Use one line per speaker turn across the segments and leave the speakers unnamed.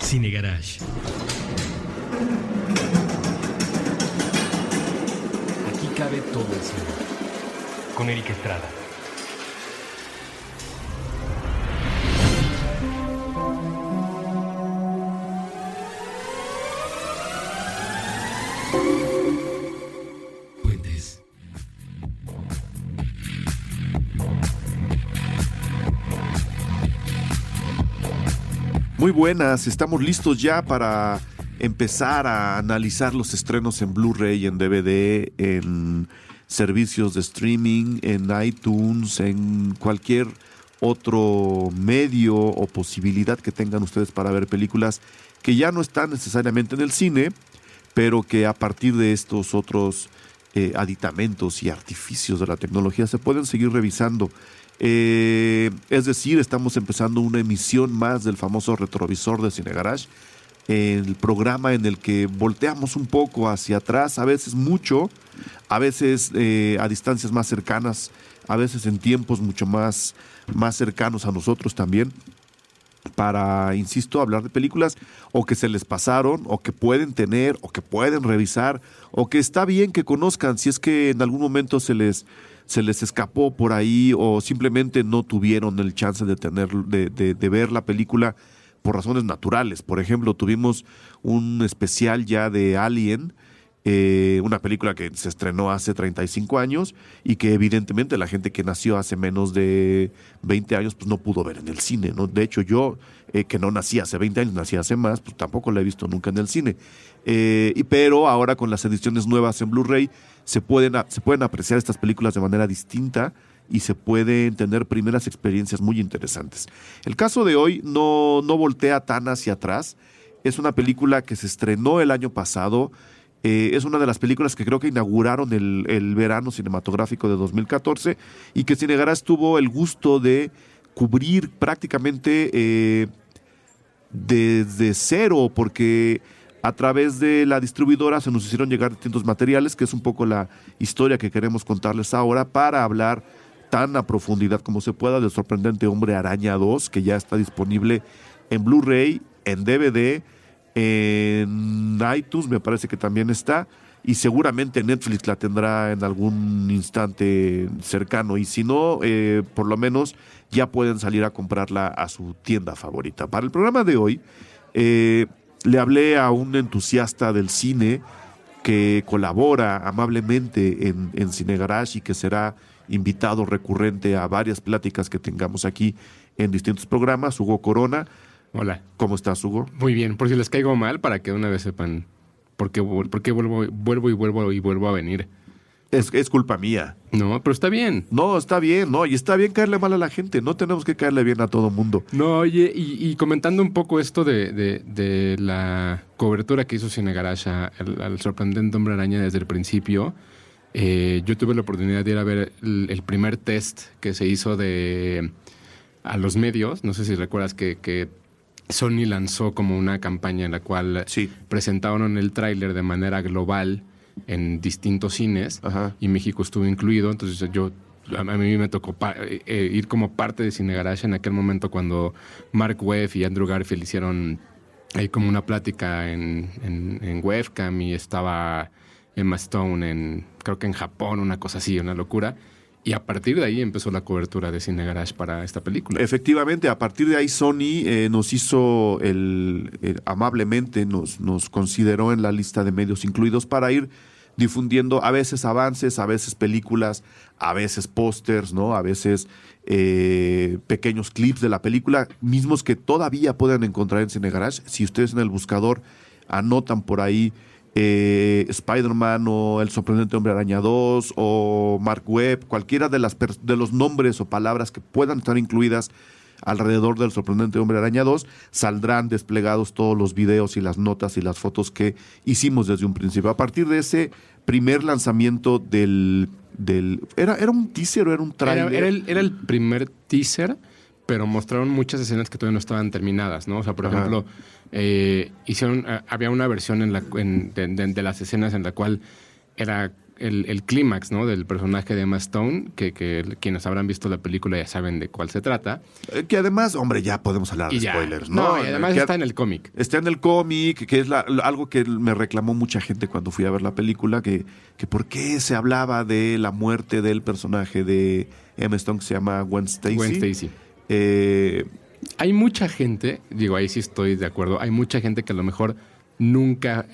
Cine Garage. Aquí cabe todo el cine. Con Eric Estrada. Puentes.
Muy buenas, estamos listos ya para empezar a analizar los estrenos en Blu-ray, en DVD, en servicios de streaming, en iTunes, en cualquier otro medio o posibilidad que tengan ustedes para ver películas que ya no están necesariamente en el cine, pero que a partir de estos otros aditamentos y artificios de la tecnología se pueden seguir revisando. Es decir, estamos empezando una emisión más del famoso retrovisor de Cine Garage, el programa en el que volteamos un poco hacia atrás, a veces mucho, a veces a distancias más cercanas, a veces en tiempos mucho más cercanos a nosotros también, para, insisto, hablar de películas o que se les pasaron, o que pueden tener, o que pueden revisar, o que está bien que conozcan si es que en algún momento se les escapó por ahí o simplemente no tuvieron el chance de ver la película por razones naturales. Por ejemplo, tuvimos un especial ya de Alien, una película que se estrenó hace 35 años y que evidentemente la gente que nació hace menos de 20 años pues no pudo ver en el cine, ¿no? De hecho, yo, que no nací hace 20 años, nací hace más, pues tampoco la he visto nunca en el cine. Pero ahora con las ediciones nuevas en Blu-ray se pueden apreciar estas películas de manera distinta y se pueden tener primeras experiencias muy interesantes. El caso de hoy no voltea tan hacia atrás. Es una película que se estrenó el año pasado. Es una de las películas que creo que inauguraron el verano cinematográfico de 2014 y que Cine Garage tuvo el gusto de cubrir prácticamente desde cero, porque a través de la distribuidora se nos hicieron llegar distintos materiales, que es un poco la historia que queremos contarles ahora, para hablar tan a profundidad como se pueda del sorprendente Hombre Araña 2, que ya está disponible en Blu-ray, en DVD, en iTunes me parece que también está, y seguramente Netflix la tendrá en algún instante cercano, y si no, por lo menos ya pueden salir a comprarla a su tienda favorita. Para el programa de hoy, le hablé a un entusiasta del cine que colabora amablemente en Cine Garage y que será invitado recurrente a varias pláticas que tengamos aquí en distintos programas, Hugo Corona.
Hola.
¿Cómo estás, Hugo?
Muy bien, por si les caigo mal, para que de una vez sepan por qué vuelvo a venir.
Es culpa mía.
No, pero está bien.
No, está bien, no, y está bien caerle mal a la gente, no tenemos que caerle bien a todo mundo.
No, oye, y comentando un poco esto de la cobertura que hizo Cine Garage al sorprendente Hombre Araña desde el principio, yo tuve la oportunidad de ir a ver el primer test que se hizo a los medios. No sé si recuerdas que Sony lanzó como una campaña en la cual
sí
presentaron el tráiler de manera global en distintos cines.
Ajá.
Y México estuvo incluido. Entonces a mí me tocó ir como parte de Cine Garage en aquel momento cuando Mark Webb y Andrew Garfield hicieron ahí como una plática en webcam, y estaba Emma Stone creo que en Japón, una cosa así, una locura. Y a partir de ahí empezó la cobertura de Cine Garage para esta película.
Efectivamente, a partir de ahí Sony nos hizo amablemente, nos consideró en la lista de medios incluidos para ir difundiendo a veces avances, a veces películas, a veces pósters, ¿no? A veces pequeños clips de la película, mismos que todavía pueden encontrar en Cine Garage. Si ustedes en el buscador anotan por ahí Spider-Man o El sorprendente Hombre Araña 2 o Mark Webb, cualquiera de los nombres o palabras que puedan estar incluidas alrededor del sorprendente Hombre Araña 2, saldrán desplegados todos los videos y las notas y las fotos que hicimos desde un principio. A partir de ese primer lanzamiento ¿era un teaser o era un tráiler?
Era el primer teaser, pero mostraron muchas escenas que todavía no estaban terminadas, ¿no? O sea, por ejemplo, había una versión de las escenas en la cual era el clímax, ¿no? Del personaje de Emma Stone, que quienes habrán visto la película ya saben de cuál se trata.
Que además, hombre, ya podemos hablar de spoilers, ¿no?
No, y además está en el cómic.
Está en el cómic, que es algo que me reclamó mucha gente cuando fui a ver la película, que por qué se hablaba de la muerte del personaje de Emma Stone, que se llama Gwen Stacy.
Gwen Stacy.
Eh,
Hay mucha gente, digo, ahí sí estoy de acuerdo, hay mucha gente que a lo mejor nunca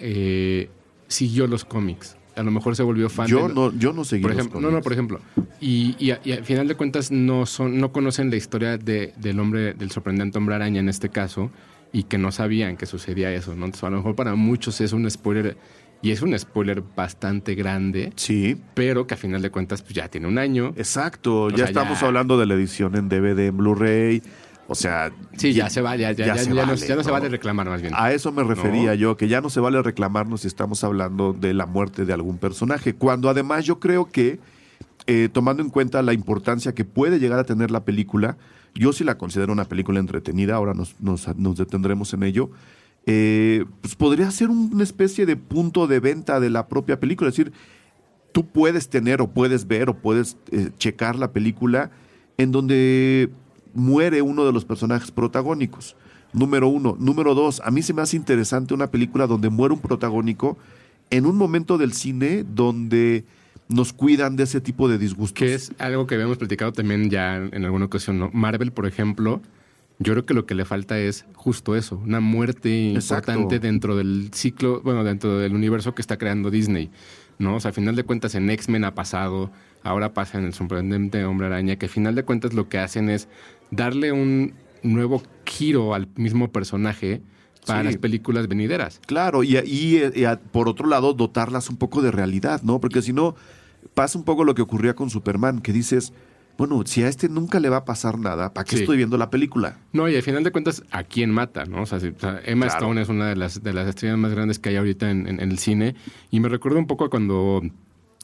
siguió los cómics. A lo mejor se volvió fan.
yo no seguí
por
los
ejemplo,
cómics.
no, por ejemplo. Y al final de cuentas no conocen la historia del sorprendente hombre araña en este caso, y que no sabían que sucedía eso, ¿no? Entonces, a lo mejor para muchos es un spoiler, y es un spoiler bastante grande,
Sí,
pero que a final de cuentas pues ya tiene un año.
exacto.
O
Ya
sea,
estamos
ya-
hablando de la edición en DVD, en Blu-ray. O sea,
Sí, ya se vale, ya no se
¿no?
vale reclamar más bien.
A eso me refería
No.
yo, que ya no se vale reclamarnos si estamos hablando de la muerte de algún personaje. Cuando además yo creo que, tomando en cuenta la importancia que puede llegar a tener la película, yo sí la considero una película entretenida, ahora nos detendremos en ello, pues podría ser una especie de punto de venta de la propia película. Es decir, tú puedes tener o puedes ver o puedes checar la película en donde muere uno de los personajes protagónicos. Número uno. Número dos, a mí se me hace interesante una película donde muere un protagónico en un momento del cine donde nos cuidan de ese tipo de disgustos.
Que es algo que habíamos platicado también ya en alguna ocasión, ¿no? Marvel, por ejemplo, yo creo que lo que le falta es justo eso, una muerte
Exacto.
importante dentro del ciclo, bueno, dentro del universo que está creando Disney, ¿no? O sea, a final de cuentas en X-Men ha pasado, ahora pasa en el sorprendente Hombre Araña, que a final de cuentas lo que hacen es darle un nuevo giro al mismo personaje para
Sí.
las películas venideras.
Claro, y por otro lado, dotarlas un poco de realidad, ¿no? Porque si no, pasa un poco lo que ocurría con Superman, que dices, bueno, si a este nunca le va a pasar nada, ¿para qué
Sí.
estoy viendo la película?
No, y al final de cuentas, ¿a quién mata? ¿No? O sea, Emma
Claro.
Stone es una de las estrellas más grandes que hay ahorita en el cine. Y me recuerda un poco a cuando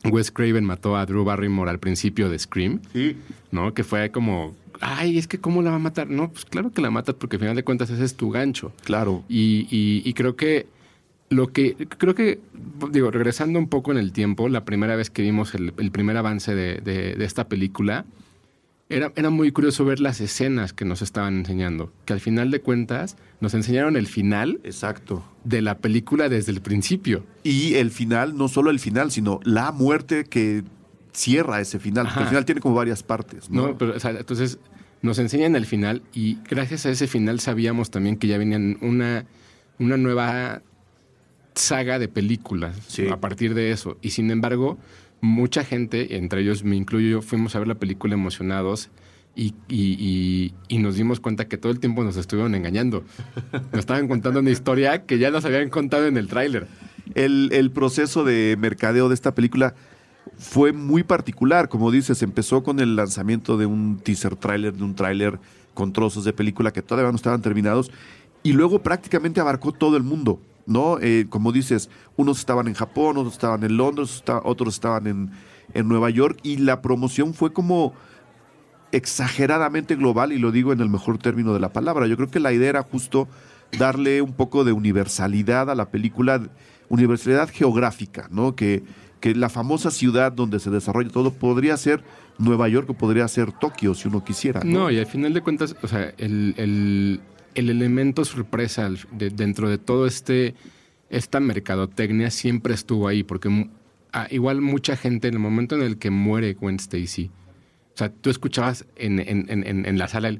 Wes Craven mató a Drew Barrymore al principio de Scream,
Sí.
¿no? Que fue como, ay, es que ¿cómo la va a matar? No, pues claro que la matas porque al final de cuentas ese es tu gancho.
Claro.
Y creo que digo, regresando un poco en el tiempo, la primera vez que vimos el primer avance de esta película, era muy curioso ver las escenas que nos estaban enseñando, que al final de cuentas nos enseñaron el final
Exacto.
de la película desde el principio.
Y el final, no solo el final, sino la muerte que cierra ese final. Porque
Ajá.
el final tiene como varias partes, ¿no?
¿No? Pero, o sea, entonces nos enseñan el final y gracias a ese final sabíamos también que ya venían una nueva saga de películas
Sí.
a partir de eso. Y sin embargo, mucha gente, entre ellos me incluyo yo, fuimos a ver la película emocionados y nos dimos cuenta que todo el tiempo nos estuvieron engañando. Nos estaban contando una historia que ya nos habían contado en el tráiler.
El proceso de mercadeo de esta película fue muy particular. Como dices, empezó con el lanzamiento de un teaser trailer, de un tráiler con trozos de película que todavía no estaban terminados, y luego prácticamente abarcó todo el mundo, ¿no? Como dices, unos estaban en Japón, otros estaban en Londres, otros estaban en Nueva York, y la promoción fue como exageradamente global, y lo digo en el mejor término de la palabra. Yo creo que la idea era justo darle un poco de universalidad a la película, universalidad geográfica, ¿no? Que la famosa ciudad donde se desarrolla todo podría ser Nueva York o podría ser Tokio, si uno quisiera, ¿no?
No, y al final de cuentas, o sea, el elemento sorpresa dentro de todo esta mercadotecnia siempre estuvo ahí, porque igual mucha gente en el momento en el que muere Gwen Stacy, o sea, tú escuchabas en la sala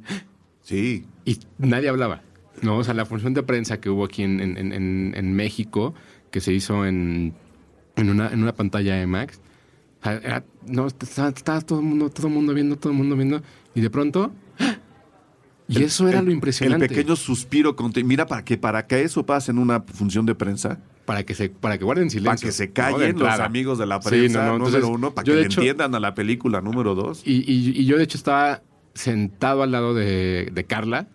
Sí,
y nadie hablaba, ¿no? O sea, la función de prensa que hubo aquí en México, que se hizo en una pantalla IMAX, o sea, no, estaba todo el mundo viendo, y de pronto... Y eso era lo impresionante.
El pequeño suspiro. Mira, para que eso pase en una función de prensa,
Para que guarden silencio.
para que se
¿no?
callen
De
los
entrada.
amigos de la
Sí,
prensa,
entonces,
número uno, para
yo
que
de
le
hecho-
entiendan a la película, número dos.
Y yo, de hecho, estaba sentado al lado de Carla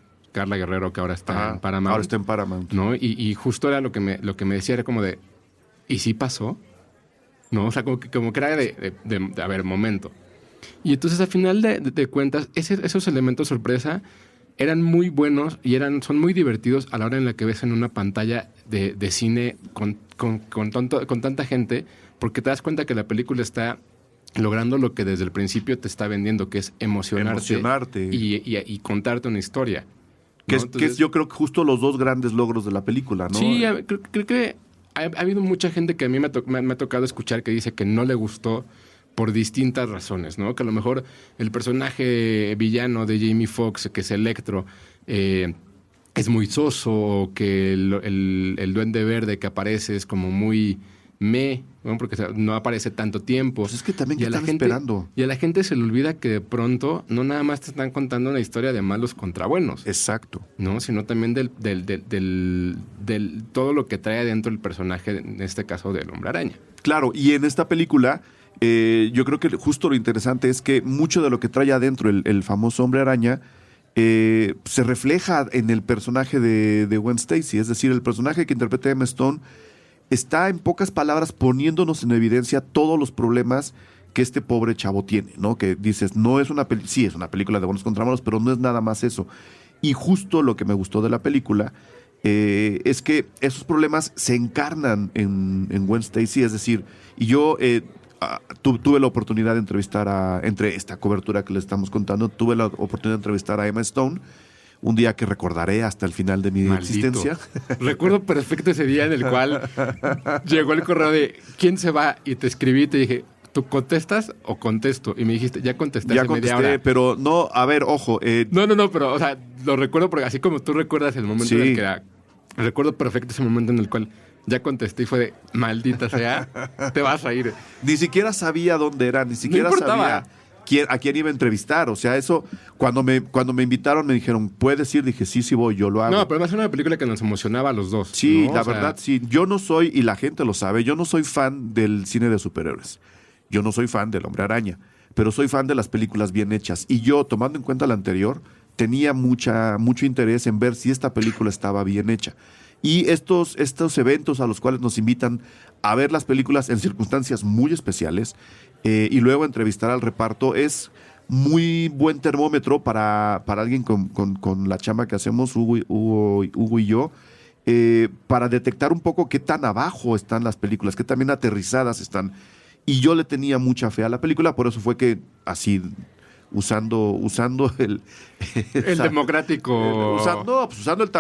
Guerrero, que ahora está
Ajá,
en Paramount.
ahora está en Paramount.
¿No? Y justo era lo que me decía, era como de, ¿y sí pasó? ¿No? O sea, como que era de a ver, momento. Y entonces, al final de cuentas, esos elementos sorpresa eran muy buenos y son muy divertidos a la hora en la que ves en una pantalla de cine con tanta gente, porque te das cuenta que la película está logrando lo que desde el principio te está vendiendo, que es emocionarte. Y contarte una historia.
Que,
¿no?
que es yo creo que justo los dos grandes logros de la película, ¿no?
Sí, creo que ha habido mucha gente que a mí me ha tocado escuchar que dice que no le gustó por distintas razones, ¿no? Que a lo mejor el personaje villano de Jamie Foxx, que es Electro, es muy soso, o que el Duende Verde que aparece es como muy ¿no? Porque no aparece tanto tiempo.
Pues es que también, ¿qué están esperando?
Y a la gente se le olvida que de pronto no nada más te están contando una historia de malos contra buenos.
Exacto.
¿No? Sino también del todo lo que trae adentro el personaje, en este caso del Hombre Araña.
Claro, y en esta película yo creo que justo lo interesante es que mucho de lo que trae adentro el famoso Hombre Araña se refleja en el personaje de Gwen Stacy. Es decir, el personaje que interpreta Emma Stone está, en pocas palabras, poniéndonos en evidencia todos los problemas que este pobre chavo tiene, ¿no? Que dices, no es una sí, es una película de buenos contra malos, pero no es nada más eso. Y justo lo que me gustó de la película es que esos problemas se encarnan en Gwen Stacy. Es decir, y yo tuve la oportunidad de entrevistar entre esta cobertura que le estamos contando, tuve la oportunidad de entrevistar a Emma Stone, un día que recordaré hasta el final de mi existencia.
Recuerdo perfecto ese día en el cual llegó el correo de ¿quién se va? Y te escribí y te dije, ¿tú contestas o contesto? Y me dijiste, ya contesté hace media hora.
Pero no, a ver, ojo.
No, pero, o sea, lo recuerdo porque así como tú recuerdas el momento en el que era, recuerdo perfecto ese momento en el cual ya contesté y fue de, maldita sea, te vas a ir.
Ni siquiera sabía dónde era, ni siquiera sabía a quién iba a entrevistar. O sea, eso, cuando me invitaron me dijeron, ¿puedes ir? Dije, sí, voy, yo lo hago.
No, pero además era una película que nos emocionaba a los dos.
Sí,
¿no?
la verdad, sí. Yo no soy, y la gente lo sabe, yo no soy fan del cine de superhéroes. Yo no soy fan del Hombre Araña, pero soy fan de las películas bien hechas. Y yo, tomando en cuenta la anterior, tenía mucho interés en ver si esta película estaba bien hecha. Y estos eventos a los cuales nos invitan a ver las películas en circunstancias muy especiales y luego entrevistar al reparto es muy buen termómetro para alguien con la chamba que hacemos, Hugo y yo, para detectar un poco qué tan abajo están las películas, qué tan bien aterrizadas están. Y yo le tenía mucha fe a la película, por eso fue que así, usando el
democrático.
Usando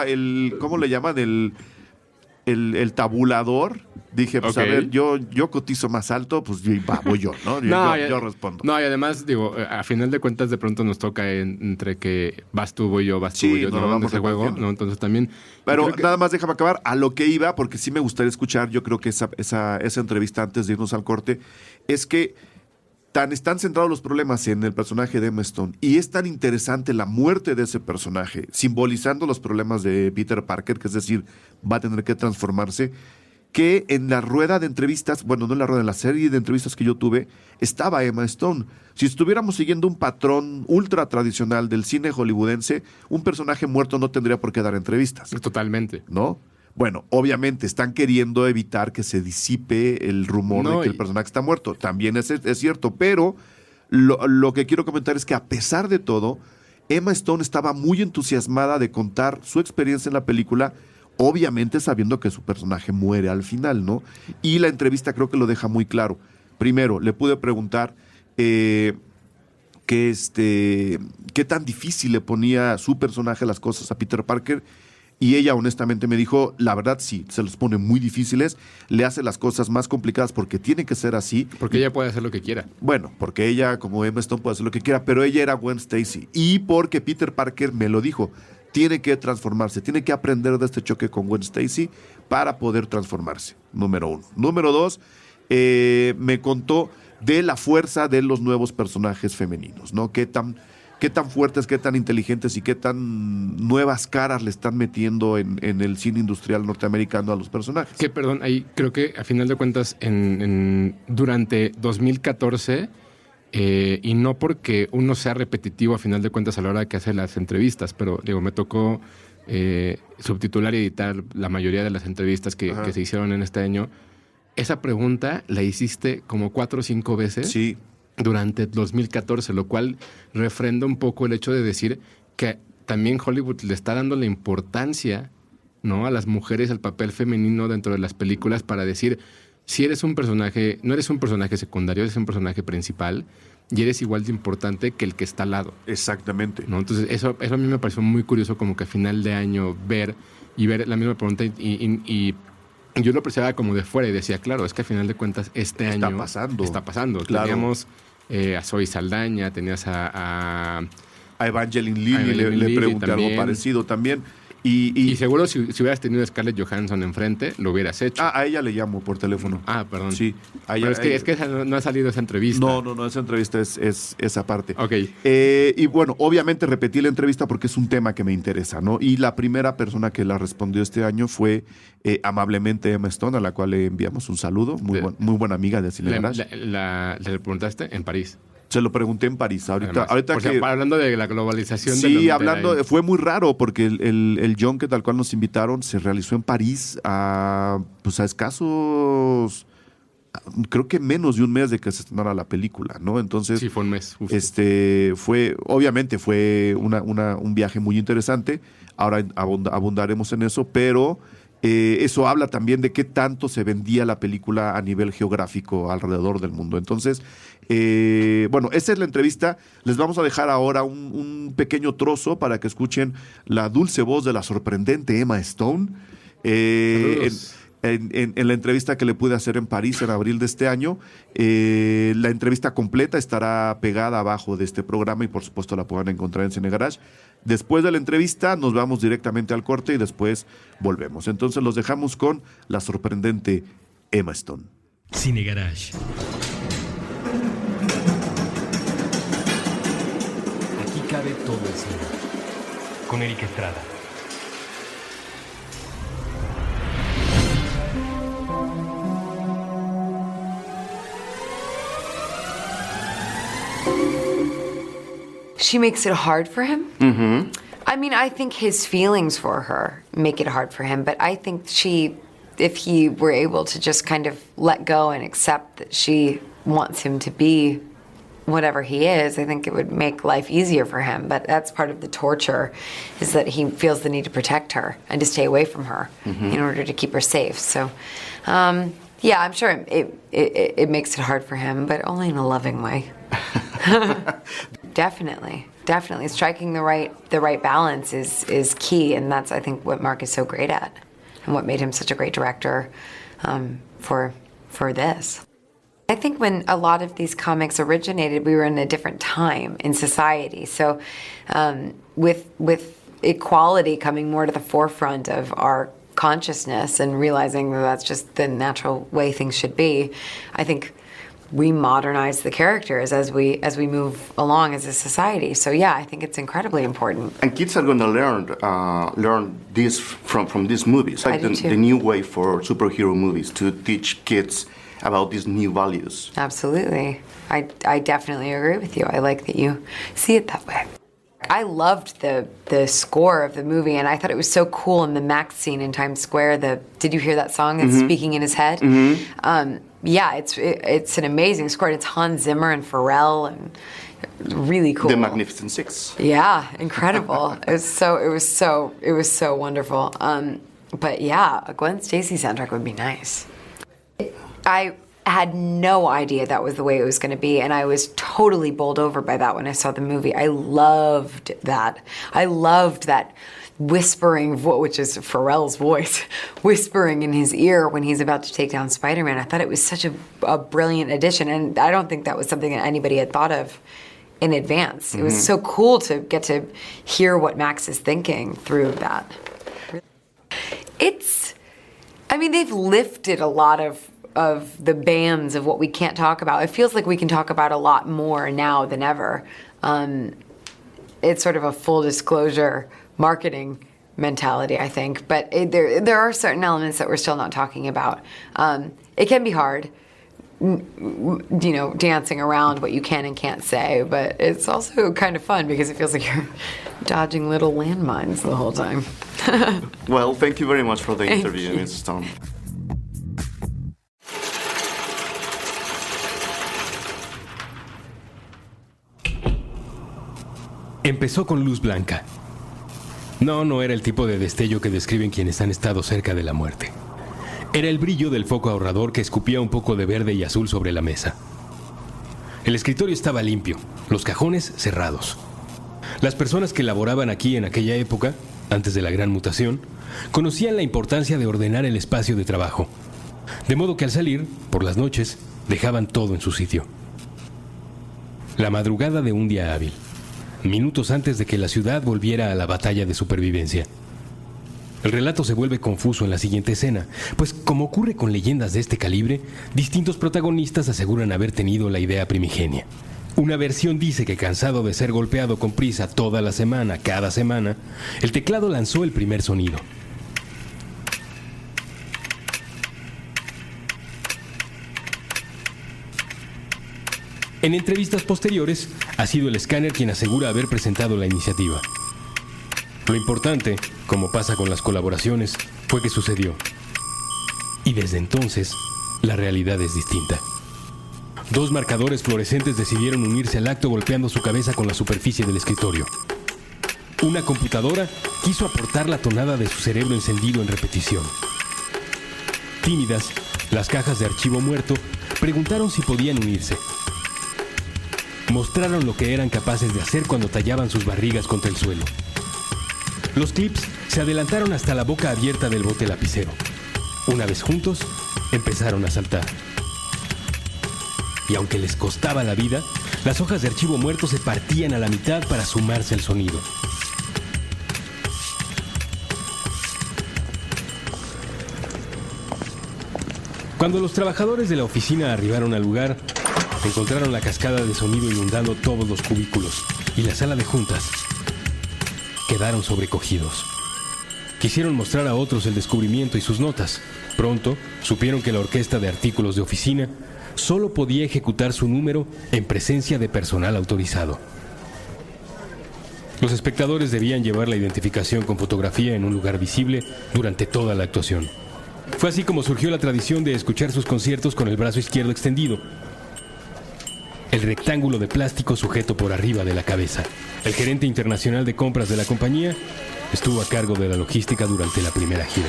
el ¿cómo le llaman? El tabulador. Dije, pues
Okay.
a ver, yo cotizo más alto, pues voy yo, ¿no? Yo respondo.
No, y además, digo, a final de cuentas de pronto nos toca entre que vas tú, voy yo, vas tú,
Sí,
voy yo,
nos
¿no?
vamos
En ese juego,
repartiendo.
¿no? Entonces también...
Pero nada más déjame acabar a lo que iba, porque sí me gustaría escuchar, yo creo que esa entrevista antes de irnos al corte, es que están centrados los problemas en el personaje de Emma Stone y es tan interesante la muerte de ese personaje, simbolizando los problemas de Peter Parker, que es decir, va a tener que transformarse, que en la rueda de entrevistas, bueno, no en la rueda, en la serie de entrevistas que yo tuve, estaba Emma Stone. Si estuviéramos siguiendo un patrón ultra tradicional del cine hollywoodense, un personaje muerto no tendría por qué dar entrevistas.
Totalmente.
¿No? Bueno, obviamente están queriendo evitar que se disipe el rumor de que el personaje está muerto. También es cierto, pero lo que quiero comentar es que a pesar de todo, Emma Stone estaba muy entusiasmada de contar su experiencia en la película, obviamente sabiendo que su personaje muere al final, ¿no? Y la entrevista creo que lo deja muy claro. Primero, le pude preguntar qué tan difícil le ponía su personaje las cosas a Peter Parker. Y ella honestamente me dijo, la verdad sí, se los pone muy difíciles, le hace las cosas más complicadas porque tiene que ser así.
Porque ella puede hacer lo que quiera.
Bueno, porque ella, como Emma Stone, puede hacer lo que quiera, pero ella era Gwen Stacy. Y porque Peter Parker me lo dijo, tiene que transformarse, tiene que aprender de este choque con Gwen Stacy para poder transformarse, número uno. Número dos, me contó de la fuerza de los nuevos personajes femeninos, ¿no? Qué tan fuertes, qué tan inteligentes y qué tan nuevas caras le están metiendo en el cine industrial norteamericano a los personajes.
Que, perdón, ahí creo que a final de cuentas durante 2014, y no porque uno sea repetitivo a final de cuentas a la hora que hace las entrevistas, pero digo, me tocó subtitular y editar la mayoría de las entrevistas que se hicieron en este año. Esa pregunta la hiciste como 4 o 5 veces.
Sí.
Durante 2014, lo cual refrenda un poco el hecho de decir que también Hollywood le está dando la importancia, ¿no?, a las mujeres, al papel femenino dentro de las películas para decir, si eres un personaje, no eres un personaje secundario, eres un personaje principal y eres igual de importante que el que está al lado.
Exactamente.
¿No? Entonces, eso a mí me pareció muy curioso, como que a final de año ver la misma pregunta y yo lo apreciaba como de fuera y decía, claro, es que a final de cuentas este año está pasando.
Claro.
Teníamos a Zoe Saldaña, tenías a
Evangeline Lilly le pregunté
también.
algo parecido también.
Y seguro si hubieras tenido a Scarlett Johansson enfrente, lo hubieras hecho.
A ella le llamo por teléfono.
Perdón.
Sí.
Pero es que no ha salido esa entrevista.
No, esa entrevista es esa parte.
Ok.
Y bueno, obviamente repetí la entrevista porque es un tema que me interesa, ¿no? Y la primera persona que la respondió este año fue amablemente Emma Stone, a la cual le enviamos un saludo. Muy buena amiga de Cine Garage.
¿Le preguntaste? En París.
Se lo pregunté en París. Ahorita
hablando de la globalización.
Sí, fue muy raro porque el junket al cual nos invitaron se realizó en París a escasos, creo que menos de un mes de que se estrenara la película, ¿no? Entonces,
sí, fue un mes. Uf.
Obviamente fue un viaje muy interesante. Ahora abundaremos en eso, pero eso habla también de qué tanto se vendía la película a nivel geográfico alrededor del mundo. Entonces, esa es la entrevista. Les vamos a dejar ahora un pequeño trozo para que escuchen la dulce voz de la sorprendente Emma Stone en la entrevista que le pude hacer en París en abril de este año. La entrevista completa estará pegada abajo de este programa y por supuesto la pueden encontrar en Cine Garage. Después de la entrevista nos vamos directamente al corte y después volvemos. Entonces los dejamos con la sorprendente Emma Stone.
Cine Garage. Aquí cabe todo el cine. Con Eric Estrada.
She makes it hard for him? Mm-hmm. I mean, I think his feelings for her make it hard for him, but I think if he were able to just kind of let go and accept that she wants him to be whatever he is, I think it would make life easier for him. But that's part of the torture, is that he feels the need to protect her and to stay away from her in order to keep her safe. So, yeah, I'm sure it makes it hard for him, but only in a loving way. Definitely. Striking the right balance is key, and that's, I think, what Mark is so great at, and what made him such a great director for this. I think when a lot of these comics originated, we were in a different time in society. So, with equality coming more to the forefront of our consciousness and realizing that that's just the natural way things should be, I think we modernize the characters as we move along as a society. So yeah, I think it's incredibly important.
And kids are going to learn this from these movies, like the new way for superhero movies to teach kids about these new values.
Absolutely. I definitely agree with you. I like that you see it that way. I loved the score of the movie, and I thought it was so cool in the Max scene in Times Square. Did you hear that song that's speaking in his head? Mm-hmm. Yeah, it's an amazing score. It's Hans Zimmer and Pharrell, and really cool.
The Magnificent Six.
Yeah, incredible. It was so wonderful. But yeah, a Gwen Stacy soundtrack would be nice. I had no idea that was the way it was going to be, and I was totally bowled over by that when I saw the movie. I loved that. I loved that whispering, which is Pharrell's voice, whispering in his ear when he's about to take down Spider-Man. I thought it was such a brilliant addition, and I don't think that was something that anybody had thought of in advance. It was so cool to get to hear what Max is thinking through that. They've lifted a lot of the bands of what we can't talk about. It feels like we can talk about a lot more now than ever. It's sort of a full disclosure marketing mentality, I think. But there are certain elements that we're still not talking about. It can be hard, dancing around what you can and can't say. But it's also kind of fun because it feels like you're dodging little landmines the whole time.
Well, thank you very much for the interview, Ms. Stone.
Empezó con luz blanca.
No era el tipo de destello que describen quienes han estado cerca de la muerte. Era el brillo del foco ahorrador que escupía un poco de verde y azul sobre la mesa. El escritorio estaba limpio, los cajones cerrados. Las personas que laboraban aquí en aquella época, antes de la gran mutación, conocían la importancia de ordenar el espacio de trabajo. De modo que al salir, por las noches, dejaban todo en su sitio. La madrugada de un día hábil, minutos antes de que la ciudad volviera a la batalla de supervivencia. El relato se vuelve confuso en la siguiente escena, pues como ocurre con leyendas de este calibre, distintos protagonistas aseguran haber tenido la idea primigenia. Una versión dice que cansado de ser golpeado con prisa toda la semana, cada semana, el teclado lanzó el primer sonido. En entrevistas posteriores, ha sido el escáner quien asegura haber presentado la iniciativa. Lo importante, como pasa con las colaboraciones, fue que sucedió. Y desde entonces, la realidad es distinta. Dos marcadores fluorescentes decidieron unirse al acto golpeando su cabeza con la superficie del escritorio. Una computadora quiso aportar la tonada de su cerebro encendido en repetición. Tímidas, las cajas de archivo muerto preguntaron si podían unirse. Mostraron lo que eran capaces de hacer cuando tallaban sus barrigas contra el suelo. Los clips se adelantaron hasta la boca abierta del bote lapicero. Una vez juntos, empezaron a saltar. Y aunque les costaba la vida, las hojas de archivo muerto se partían a la mitad para sumarse al sonido. Cuando los trabajadores de la oficina arribaron al lugar, encontraron la cascada de sonido inundando todos los cubículos y la sala de juntas. Quedaron sobrecogidos. Quisieron mostrar a otros el descubrimiento y sus notas. Pronto supieron que la orquesta de artículos de oficina solo podía ejecutar su número en presencia de personal autorizado. Los espectadores debían llevar la identificación con fotografía en un lugar visible durante toda la actuación. Fue así como surgió la tradición de escuchar sus conciertos con el brazo izquierdo extendido, el rectángulo de plástico sujeto por arriba de la cabeza. El gerente internacional de compras de la compañía estuvo a cargo de la logística durante la primera gira.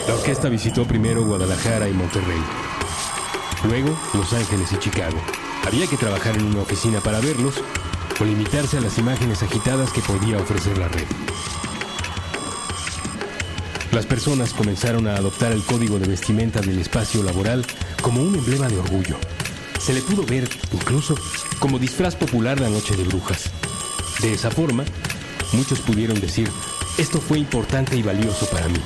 La orquesta visitó primero Guadalajara y Monterrey, luego Los Ángeles y Chicago. Había que trabajar en una oficina para verlos o limitarse a las imágenes agitadas que podía ofrecer la red. Las personas comenzaron a adoptar el código de vestimenta del espacio laboral como un emblema de orgullo. Se le pudo ver, incluso, como disfraz popular la noche de brujas. De esa forma, muchos pudieron decir, esto fue importante y valioso para mí.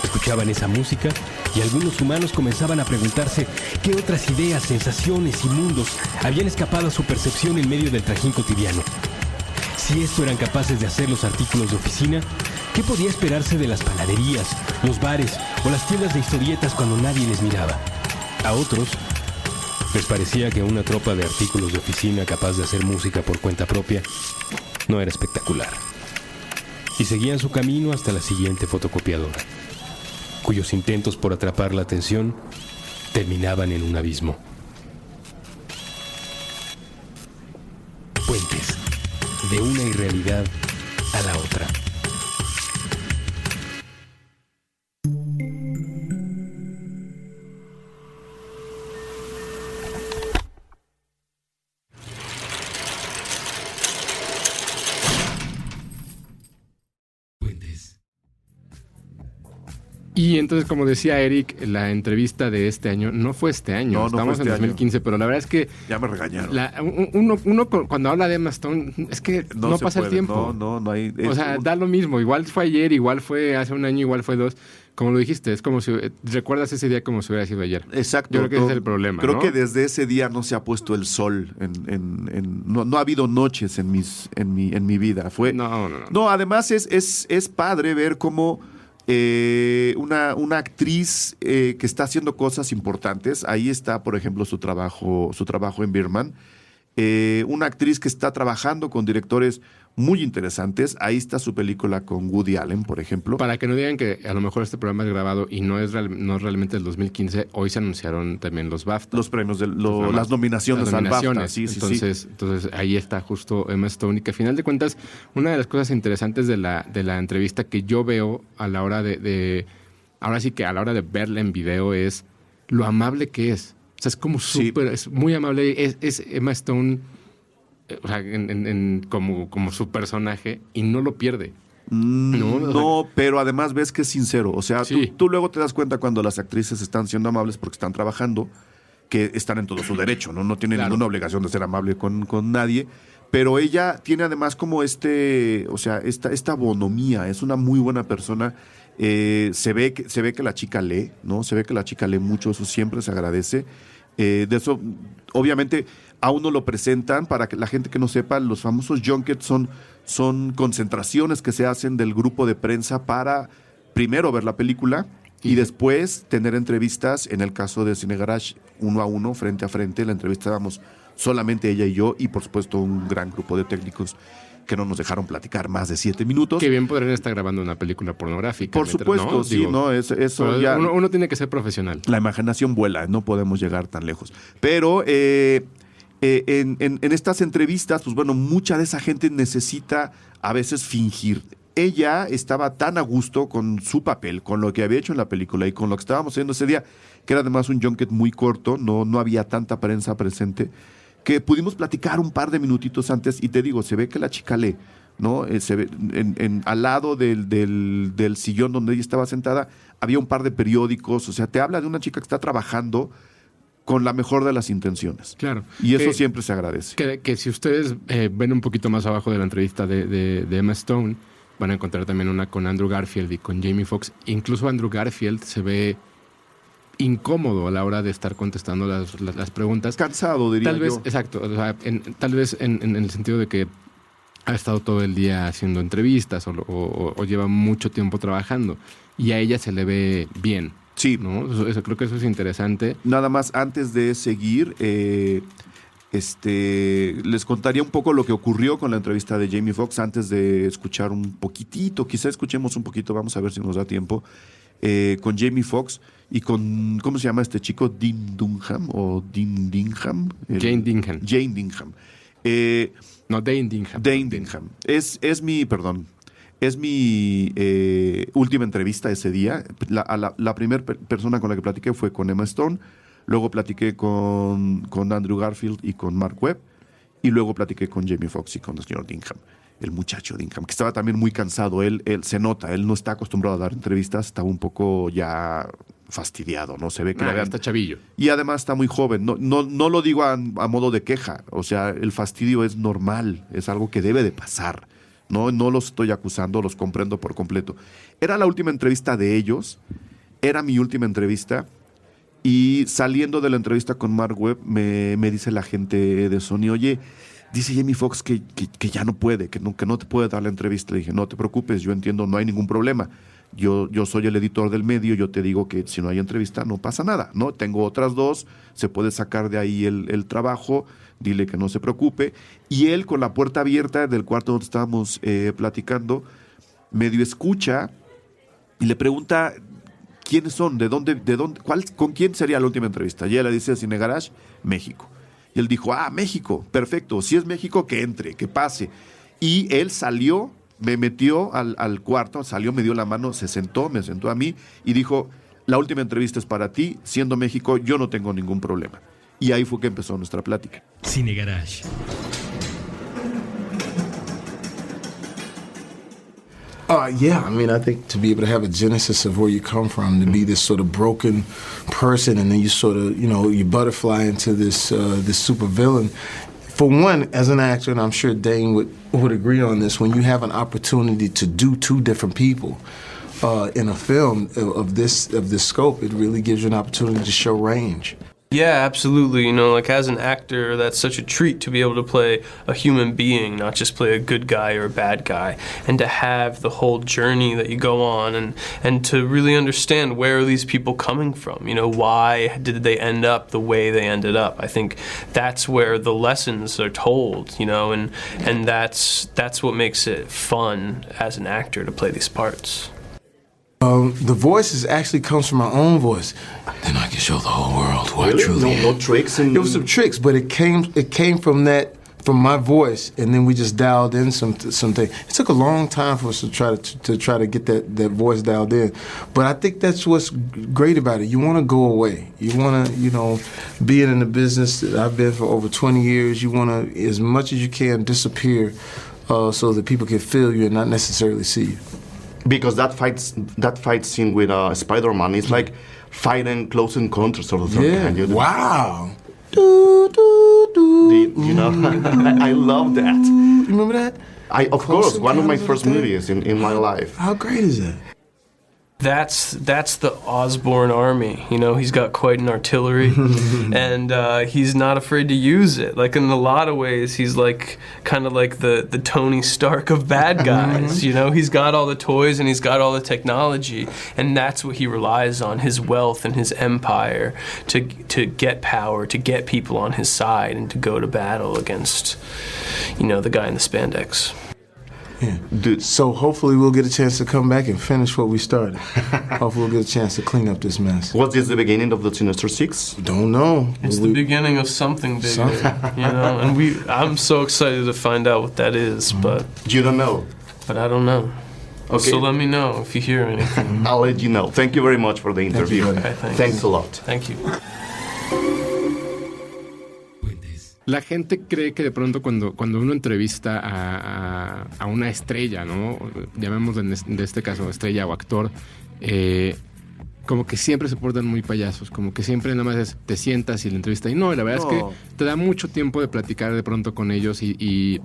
Escuchaban esa música y algunos humanos comenzaban a preguntarse qué otras ideas, sensaciones y mundos habían escapado a su percepción en medio del trajín cotidiano. Si esto eran capaces de hacer los artículos de oficina, ¿qué podía esperarse de las panaderías, los bares o las tiendas de historietas cuando nadie les miraba? A otros les parecía que una tropa de artículos de oficina capaz de hacer música por cuenta propia no era espectacular. Y seguían su camino hasta la siguiente fotocopiadora, cuyos intentos por atrapar la atención terminaban en un abismo. Puentes, de una irrealidad a la otra.
Y entonces, como decía Eric, la entrevista de este año no fue este año,
no
estamos
fue
en
este
2015, pero la verdad es que
ya me regañaron.
Uno cuando habla de Emma Stone, es que no pasa el tiempo.
No hay.
O sea, da lo mismo, igual fue ayer, igual fue hace un año, igual fue 2. Como lo dijiste, es como si recuerdas ese día como si hubiera sido ayer.
Exacto.
Yo creo que ese es el problema.
Creo
¿no?
que desde ese día no se ha puesto el sol no ha habido noches en mi vida. No, además es padre ver cómo una actriz que está haciendo cosas importantes. Ahí está, por ejemplo, su trabajo en Birdman. Una actriz que está trabajando con directores muy interesantes. Ahí está su película con Woody Allen, por ejemplo.
Para que no digan que a lo mejor este programa es grabado y no es realmente del 2015, hoy se anunciaron también los BAFTA.
Los premios, las nominaciones al BAFTA. Sí,
entonces ahí está justo Emma Stone, y que a final de cuentas, una de las cosas interesantes de la entrevista que yo veo a la hora ahora sí que a la hora de verla en video, es lo amable que es. O sea, es como súper, es muy amable. Es Emma Stone, o sea, como su personaje, y no lo pierde.
No, pero además ves que es sincero. O sea, tú luego te das cuenta cuando las actrices están siendo amables porque están trabajando, que están en todo su derecho, no tienen ninguna obligación de ser amable con nadie. Pero ella tiene además como esta bonomía. Es una muy buena persona. Se ve que la chica lee, ¿no? Se ve que la chica lee mucho, eso siempre se agradece. De eso, obviamente, a uno lo presentan, para que la gente que no sepa, los famosos junkets son concentraciones que se hacen del grupo de prensa para primero ver la película y después tener entrevistas. En el caso de Cine Garage, 1 a 1, frente a frente, la entrevistábamos solamente ella y yo, y por supuesto un gran grupo de técnicos que no nos dejaron platicar más de 7 minutos.
Que bien podrían estar grabando una película pornográfica.
Por supuesto, ¿no? Sí, no, eso ya...
Uno tiene que ser profesional.
La imaginación vuela, no podemos llegar tan lejos. Pero en estas entrevistas, pues bueno, mucha de esa gente necesita a veces fingir. Ella estaba tan a gusto con su papel, con lo que había hecho en la película y con lo que estábamos haciendo ese día, que era además un junket muy corto, no había tanta prensa presente, que pudimos platicar un par de minutitos antes, y te digo, se ve que la chica lee, ¿no? Se ve al lado del sillón donde ella estaba sentada, había un par de periódicos. O sea, te habla de una chica que está trabajando con la mejor de las intenciones.
Claro.
Y eso siempre se agradece.
Que si ustedes ven un poquito más abajo de la entrevista de Emma Stone, van a encontrar también una con Andrew Garfield y con Jamie Foxx. Incluso Andrew Garfield se ve incómodo a la hora de estar contestando las preguntas.
Cansado, diría yo.
Tal vez, exacto. O sea, tal vez en el sentido de que ha estado todo el día haciendo entrevistas o lleva mucho tiempo trabajando, y a ella se le ve bien.
Sí.
¿No? Creo que eso es interesante.
Nada más, antes de seguir, les contaría un poco lo que ocurrió con la entrevista de Jamie Foxx antes de escuchar un poquitito. Quizá escuchemos un poquito, vamos a ver si nos da tiempo. Con Jamie Foxx y con, ¿cómo se llama este chico? Dean Dunham o Dean Dinham.
Jane Dinham.
Jane Dinham.
No, Dane Dinham.
Dane Dinham. Es mi última entrevista ese día. La primera persona con la que platiqué fue con Emma Stone, luego platiqué con Andrew Garfield y con Mark Webb, y luego platiqué con Jamie Foxx y con el señor Dinham, el muchacho Dinham, que estaba también muy cansado. Él se nota, él no está acostumbrado a dar entrevistas, estaba un poco ya fastidiado, ¿no? Se ve que
está chavillo.
Y además está muy joven. No lo digo a modo de queja. O sea, el fastidio es normal, es algo que debe de pasar. No los estoy acusando, los comprendo por completo. Era la última entrevista de ellos, era mi última entrevista, y saliendo de la entrevista con Mark Webb, me dice la gente de Sony, oye, dice Jamie Foxx que ya no puede, que no te puede dar la entrevista. Le dije, no te preocupes, yo entiendo, no hay ningún problema. Yo soy el editor del medio, yo te digo que si no hay entrevista no pasa nada, ¿no? Tengo otras 2, se puede sacar de ahí el trabajo, dile que no se preocupe. Y él, con la puerta abierta del cuarto donde estábamos platicando, medio escucha y le pregunta quiénes son, de dónde, con quién sería la última entrevista. Y ella le dice, Cine Garage, México. Y él dijo, México, perfecto, si es México, que entre, que pase. Y él salió, me metió al cuarto, salió, me dio la mano, me sentó a mí y dijo, la última entrevista es para ti, siendo México, yo no tengo ningún problema. Y ahí fue que empezó nuestra plática.
Cine Garage.
Yeah, I mean, I think to be able to have a genesis of where you come from, to be this sort of broken person, and then you sort of, you butterfly into this super villain. For one, as an actor, and I'm sure Dane would agree on this, when you have an opportunity to do 2 different people in a film of this scope, it really gives you an opportunity to show range.
Yeah, absolutely. You know, like as an actor, that's such a treat to be able to play a human being, not just play a good guy or a bad guy, and to have the whole journey that you go on, and to really understand where are these people coming from. You know, why did they end up the way they ended up? I think that's where the lessons are told. You know, and that's what makes it fun as an actor to play these parts.
The voice actually comes from my own voice. Then I can show the whole world who I truly am.
No tricks?
There was some tricks, but it came from my voice, and then we just dialed in something. It took a long time for us to try to get that voice dialed in. But I think that's what's great about it. You want to go away. You want to, being in the business that I've been for over 20 years, you want to, as much as you can, disappear so that people can feel you and not necessarily see you.
Because that fight scene with Spider-Man is like fighting Close Encounters of the Third Kind.
Wow.
I love that.
You remember that?
Of course, one of my first movies in my life.
How great is that?
That's the Osborn army. You know, he's got quite an artillery, and he's not afraid to use it. Like in a lot of ways, he's like kind of like the Tony Stark of bad guys. You know, he's got all the toys and he's got all the technology, and that's what he relies on: his wealth and his empire to get power, to get people on his side, and to go to battle against, the guy in the spandex.
Yeah. Dude, so hopefully we'll get a chance to come back and finish what we started. Hopefully we'll get a chance to clean up this mess.
Was this the beginning of the Sinister Six?
Don't know.
It's the beginning of something bigger, and I'm so excited to find out what that is, but...
You don't know?
But I don't know. Okay. So let me know if you hear anything.
I'll let you know. Thank you very much for the interview. Thanks a lot.
Thank you.
La gente cree que de pronto cuando uno entrevista a una estrella, ¿no? Llamemos de este caso estrella o actor, como que siempre se portan muy payasos, como que siempre nada más te sientas y la entrevista. Y no, la verdad es que te da mucho tiempo de platicar de pronto con ellos y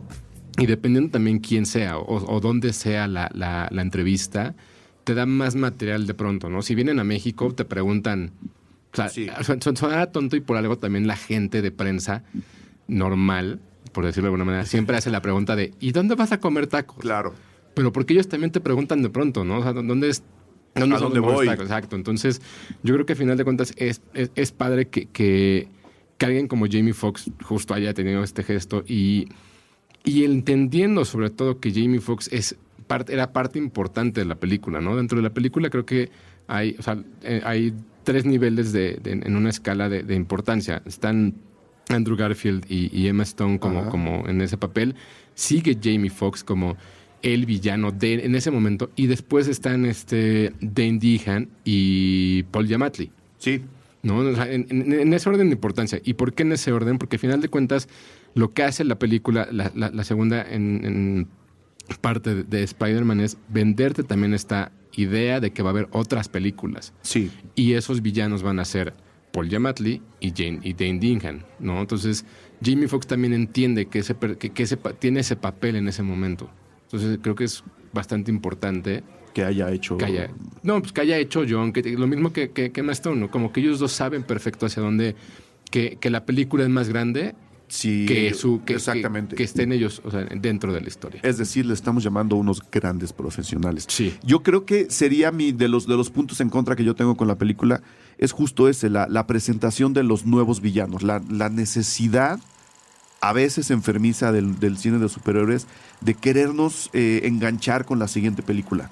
dependiendo también quién sea o dónde sea la entrevista, te da más material de pronto, ¿no? Si vienen a México, te preguntan... O sea, sí. Suena tonto y por algo también la gente de prensa normal, por decirlo de alguna manera, siempre hace la pregunta de ¿y dónde vas a comer tacos?
Claro.
Pero porque ellos también te preguntan de pronto, ¿no? O sea, ¿dónde voy? Tacos? Exacto. Entonces, yo creo que al final de cuentas es padre que alguien como Jamie Foxx justo haya tenido este gesto y entendiendo sobre todo que Jamie Foxx era parte importante de la película, ¿no? Dentro de la película creo que hay 3 niveles en una escala de importancia. Están Andrew Garfield y Emma Stone como en ese papel. Sigue Jamie Foxx como el villano en ese momento. Y después están Dane DeHaan y Paul Giamatti.
Sí.
¿No? O sea, en ese orden de importancia. ¿Y por qué en ese orden? Porque al final de cuentas lo que hace la película, la segunda en parte de Spider-Man es venderte también esta idea de que va a haber otras películas.
Sí.
Y esos villanos van a ser Paul Giamatti y Dane DeHaan, ¿no? Entonces, Jamie Foxx también entiende que tiene ese papel en ese momento. Entonces, creo que es bastante importante
que haya hecho...
que haya hecho John, lo mismo que Emma Stone, ¿no? Como que ellos dos saben perfecto hacia dónde... Que la película es más grande...
Sí, exactamente.
Que estén ellos, o sea, dentro de la historia.
Es decir, le estamos llamando unos grandes profesionales.
Sí.
Yo creo que sería de los puntos en contra que yo tengo con la película es justo ese, la presentación de los nuevos villanos, la necesidad a veces enfermiza del cine de superhéroes de querernos enganchar con la siguiente película.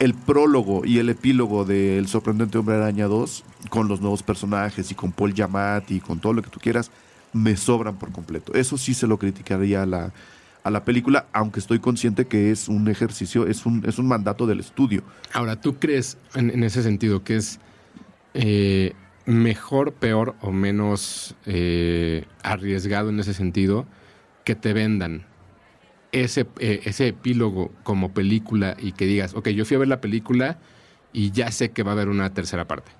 El prólogo y el epílogo de El sorprendente Hombre Araña 2 con los nuevos personajes y con Paul Giamatti y con todo lo que tú quieras me sobran por completo. Eso sí se lo criticaría a la película, aunque estoy consciente que es un ejercicio, es un mandato del estudio.
Ahora, ¿tú crees en ese sentido que es mejor, peor o menos arriesgado en ese sentido que te vendan ese epílogo como película y que digas, ok, yo fui a ver la película y ya sé que va a haber una tercera parte?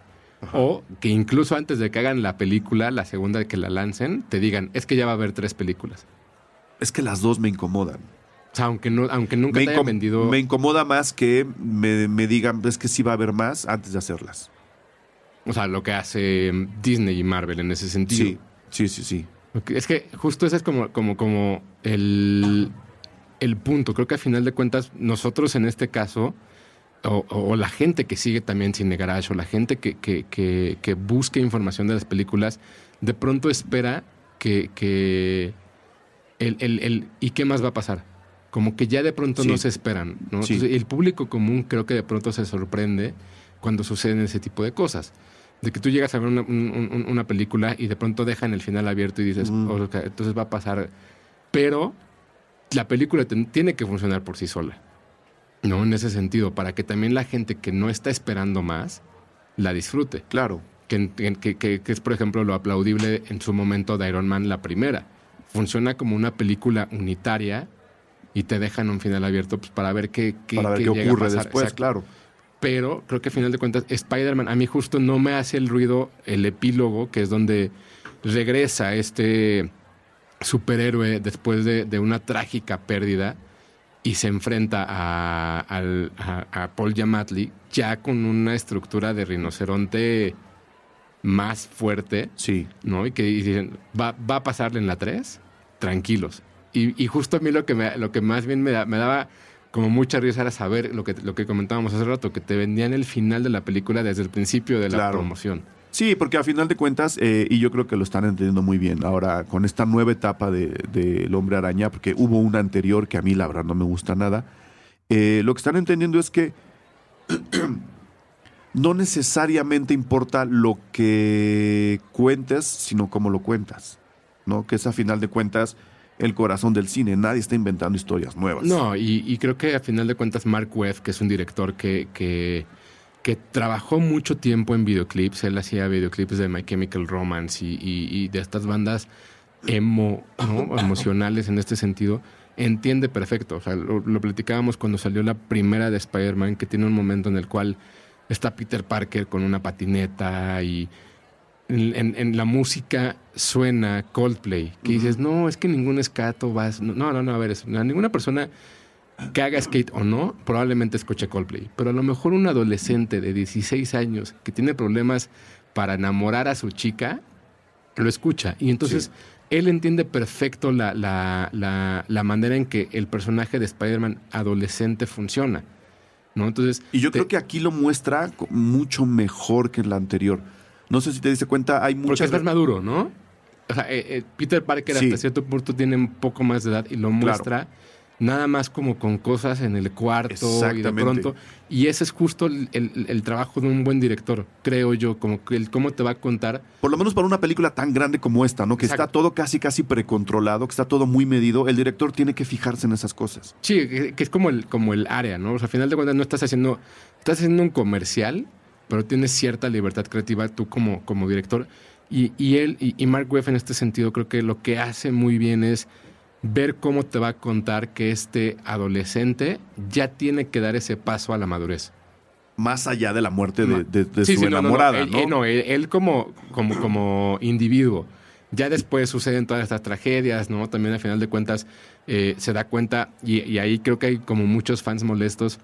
Ajá. O que incluso antes de que hagan la película, la segunda de que la lancen, te digan, es que ya va a haber 3 películas.
Es que las dos me incomodan.
O sea, aunque nunca te hayan vendido...
Me incomoda más que me digan, es que sí va a haber más antes de hacerlas.
O sea, lo que hace Disney y Marvel en ese sentido.
Sí.
Es que justo ese es como el punto. Creo que a final de cuentas, nosotros en este caso, o la gente que sigue también Cine Garage, o la gente que busca información de las películas, de pronto espera que ¿y qué más va a pasar? Como que ya de pronto no se esperan, ¿no?
Sí.
Entonces, el público común creo que de pronto se sorprende cuando suceden ese tipo de cosas. De que tú llegas a ver una película y de pronto dejan el final abierto y dices, okay, entonces va a pasar. Pero la película tiene que funcionar por sí sola, ¿no? En ese sentido, para que también la gente que no está esperando más la disfrute.
Claro.
Que es, por ejemplo, lo aplaudible en su momento de Iron Man, la primera. Funciona como una película unitaria y te dejan un final abierto pues, para ver qué
ocurre después,
Exacto.
claro.
Pero creo que a final de cuentas, Spider-Man, a mí justo no me hace el ruido el epílogo, que es donde regresa este superhéroe después de una trágica pérdida y se enfrenta a Paul Giamatti ya con una estructura de rinoceronte más fuerte, ¿no? Y dicen, va a pasarle en la 3, tranquilos. Y justo a mí lo que más bien me daba como mucha risa era saber lo que comentábamos hace rato, que te vendían el final de la película desde el principio de la promoción.
Sí, porque a final de cuentas, y yo creo que lo están entendiendo muy bien ahora con esta nueva etapa del Hombre Araña, porque hubo una anterior que a mí la verdad no me gusta nada, lo que están entendiendo es que no necesariamente importa lo que cuentes, sino cómo lo cuentas, ¿no? Que es a final de cuentas el corazón del cine. Nadie está inventando historias nuevas.
No, y creo que a final de cuentas Mark Webb, que es un director que trabajó mucho tiempo en videoclips, él hacía videoclips de My Chemical Romance y de estas bandas emo, ¿no? Emocionales en este sentido, entiende perfecto. O sea, lo platicábamos cuando salió la primera de Spider-Man, que tiene un momento en el cual está Peter Parker con una patineta y en la música suena Coldplay, que dices, no, es que ningún escato vas... No, a ver, ninguna persona que haga skate o no, probablemente escuche Coldplay, pero a lo mejor un adolescente de 16 años que tiene problemas para enamorar a su chica, lo escucha. Y entonces él entiende perfecto la manera en que el personaje de Spider-Man adolescente funciona, ¿no? Entonces,
y yo creo que aquí lo muestra mucho mejor que en la anterior. No sé si te diste cuenta, hay muchas...
Porque es más maduro, ¿no? O sea, Peter Parker hasta cierto punto tiene un poco más de edad y lo muestra nada más como con cosas en el cuarto y de pronto... Y ese es justo el trabajo de un buen director, creo yo, como que cómo te va a contar...
Por lo menos para una película tan grande como esta, ¿no? Que está todo casi precontrolado, que está todo muy medido. El director tiene que fijarse en esas cosas.
Sí, que es como el área, ¿no? O sea, al final de cuentas no estás haciendo un comercial, pero tienes cierta libertad creativa tú como director. Y él y Mark Webb en este sentido creo que lo que hace muy bien es ver cómo te va a contar que este adolescente ya tiene que dar ese paso a la madurez.
Más allá de la muerte de su enamorada, ¿no?
Él como individuo. Ya después suceden todas estas tragedias, ¿no? También al final de cuentas se da cuenta, y ahí creo que hay como muchos fans molestos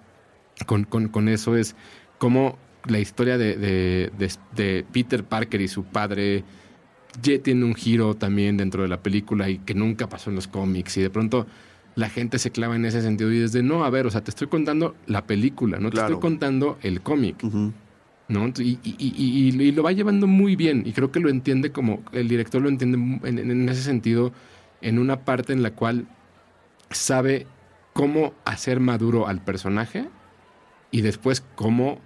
con eso, es como la historia de Peter Parker y su padre ya tiene un giro también dentro de la película y que nunca pasó en los cómics, y de pronto la gente se clava en ese sentido y desde no, a ver, o sea, te estoy contando la película, no te estoy contando el cómic, ¿no? Y lo va llevando muy bien, y creo que lo entiende como el director lo entiende en ese sentido, en una parte en la cual sabe cómo hacer maduro al personaje y después cómo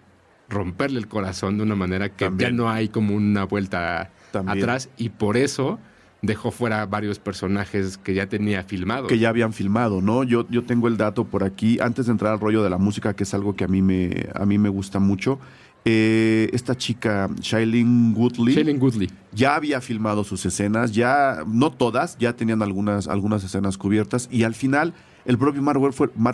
romperle el corazón de una manera que ya no hay como una vuelta atrás, y por eso dejó fuera varios personajes que ya tenía filmados.
Que ya habían filmado, ¿no? Yo tengo el dato por aquí, antes de entrar al rollo de la música, que es algo que a mí me gusta mucho. Esta chica, Shailene Woodley, ya había filmado sus escenas, ya, no todas, ya tenían algunas escenas cubiertas, y al final el propio Mark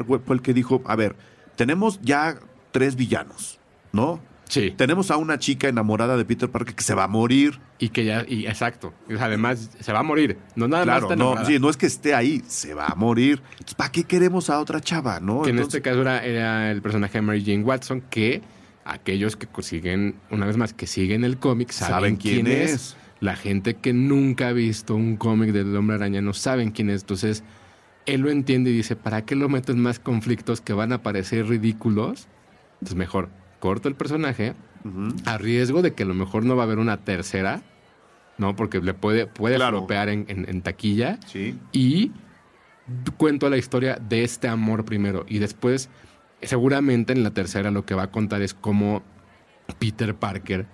Webb fue el que dijo, a ver, tenemos ya 3 villanos, ¿no?
Sí.
Tenemos a una chica enamorada de Peter Parker que se va a morir.
Exacto. Además, se va a morir. No nada más está enamorada.
No es que esté ahí, se va a morir. Entonces, ¿para qué queremos a otra chava, no?
Que en este caso era el personaje de Mary Jane Watson, que aquellos que siguen, una vez más, que siguen el cómic, saben quién
quién
es.
es.
La gente que nunca ha visto un cómic del Hombre Araña no saben quién es. Entonces, él lo entiende y dice, ¿para qué lo meto en más conflictos que van a parecer ridículos? Entonces, mejor corto el personaje, a riesgo de que a lo mejor no va a haber una tercera, ¿no? Porque le puede
Claro.
flopear en taquilla.
Sí.
Y cuento la historia de este amor primero. Y después, seguramente en la tercera lo que va a contar es cómo Peter Parker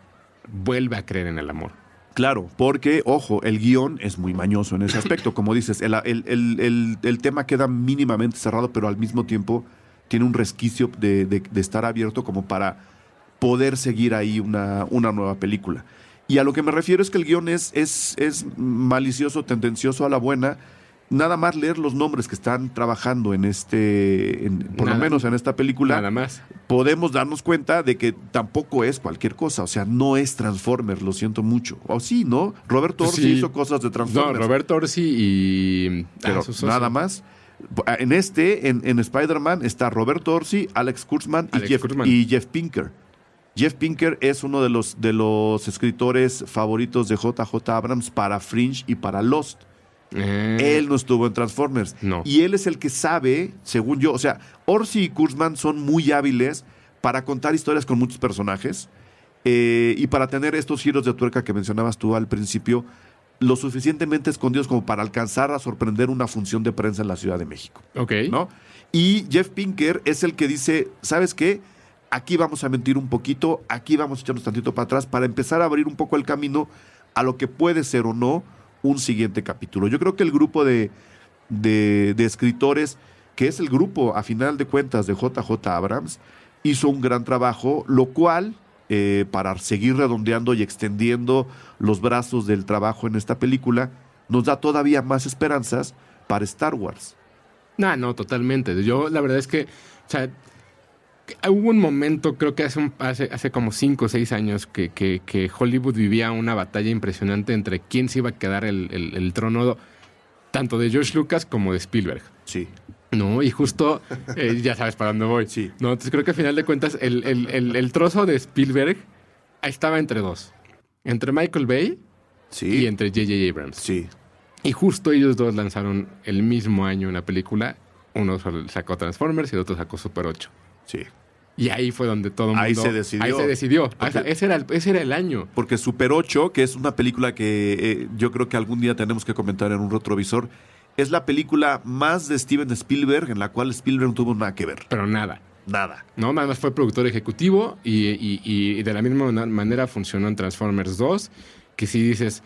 vuelve a creer en el amor.
Claro, porque, ojo, el guión es muy mañoso en ese aspecto. Como dices, el tema queda mínimamente cerrado, pero al mismo tiempo tiene un resquicio de estar abierto como para poder seguir ahí una nueva película. Y a lo que me refiero es que el guión es malicioso, tendencioso a la buena. Nada más leer los nombres que están trabajando por lo menos en esta película,
Nada más.
podemos darnos cuenta de que tampoco es cualquier cosa. O sea, no es Transformers, lo siento mucho. O sí, ¿no? Robert Orci
Sí.
hizo cosas de
No,
Transformers.
Roberto Orci y...
Pero
su socio.
nada más. En Spider-Man está Roberto Orci, Alex Kurtzman y Jeff Pinker. Jeff Pinker es uno de los escritores favoritos de J.J. Abrams para Fringe y para Lost. Él no estuvo en Transformers.
No.
Y él es el que sabe, según yo, o sea, Orci y Kurtzman son muy hábiles para contar historias con muchos personajes y para tener estos giros de tuerca que mencionabas tú al principio, lo suficientemente escondidos como para alcanzar a sorprender una función de prensa en la Ciudad de México.
Ok.
¿No? Y Jeff Pinker es el que dice, ¿sabes qué? Aquí vamos a mentir un poquito, aquí vamos a echarnos tantito para atrás para empezar a abrir un poco el camino a lo que puede ser o no un siguiente capítulo. Yo creo que el grupo de escritores, que es el grupo, a final de cuentas, de J.J. Abrams, hizo un gran trabajo, lo cual, para seguir redondeando y extendiendo los brazos del trabajo en esta película, nos da todavía más esperanzas para Star Wars.
No, totalmente. Yo, la verdad es que, o sea, hubo un momento, creo que hace como 5 o 6 años, que Hollywood vivía una batalla impresionante entre quién se iba a quedar el trono, tanto de George Lucas como de Spielberg.
Sí.
No, y justo, ya sabes para dónde voy.
Sí.
No, entonces creo que al final de cuentas, el trozo de Spielberg estaba entre dos. Entre Michael Bay
Sí.
y entre J.J. Abrams.
Sí.
Y justo ellos dos lanzaron el mismo año una película. Uno sacó Transformers y el otro sacó Super 8.
Sí.
Y ahí fue donde todo el mundo...
Ahí se decidió.
Ahí se decidió.
Porque-
O sea, ese era el año.
Porque Super 8, que es una película que yo creo que algún día tenemos que comentar en un retrovisor, es la película más de Steven Spielberg en la cual Spielberg no tuvo nada que ver.
Pero nada.
Nada.
No, nada más fue productor ejecutivo y de la misma manera funcionó en Transformers 2, que si dices,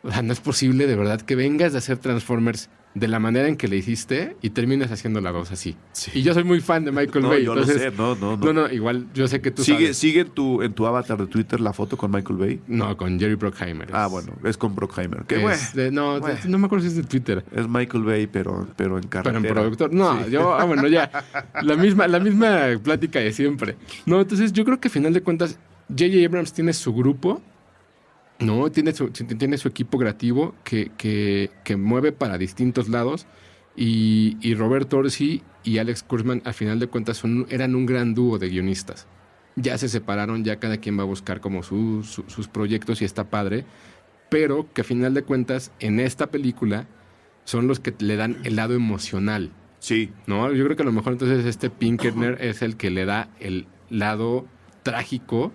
o sea, no es posible de verdad que vengas de hacer Transformers de la manera en que le hiciste y termines haciendo la 2 así.
Sí.
Y yo soy muy fan de Michael
No,
Bay.
yo
entonces,
lo sé. No.
No, igual yo sé que tú sabes.
Sigue en tu avatar de Twitter la foto con Michael Bay.
No, con Jerry Bruckheimer.
Ah, bueno, es con Brockheimer. Qué
Es
bueno.
no me acuerdo si es de Twitter.
Es Michael Bay, pero en carretera.
Pero en productor. No, bueno, ya. La misma plática de siempre. No, entonces yo creo que a final de cuentas, J.J. Abrams tiene su grupo, ¿no? Tiene su equipo creativo que mueve para distintos lados. Y Roberto Orci y Alex Kurtzman, al final de cuentas, eran un gran dúo de guionistas. Ya se separaron, ya cada quien va a buscar como sus proyectos y está padre. Pero que a final de cuentas, en esta película, son los que le dan el lado emocional,
Sí.
¿no? Yo creo que a lo mejor entonces Pinkerner es el que le da el lado trágico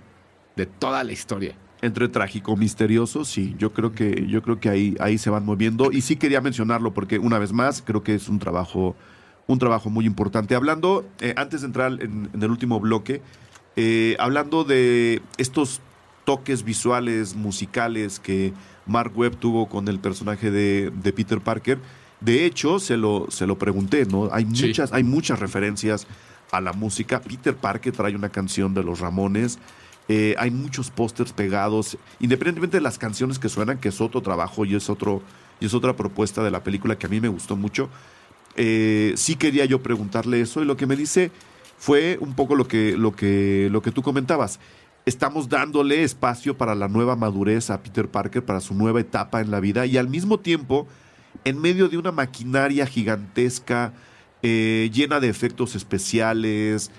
de toda la historia.
Entre trágico, misterioso, sí. Yo creo que ahí se van moviendo. Y sí quería mencionarlo porque, una vez más, creo que es un trabajo muy importante. Hablando, antes de entrar en el último bloque, hablando de estos toques visuales, musicales que Mark Webb tuvo con el personaje de Peter Parker, de hecho, se lo pregunté, ¿no? Hay muchas referencias a la música. Peter Parker trae una canción de los Ramones. Hay muchos pósters pegados, independientemente de las canciones que suenan, que es otro trabajo y es otra propuesta de la película que a mí me gustó mucho. Sí quería yo preguntarle eso y lo que me dice fue un poco lo que tú comentabas. Estamos dándole espacio para la nueva madurez a Peter Parker, para su nueva etapa en la vida y al mismo tiempo, en medio de una maquinaria gigantesca, llena de efectos especiales,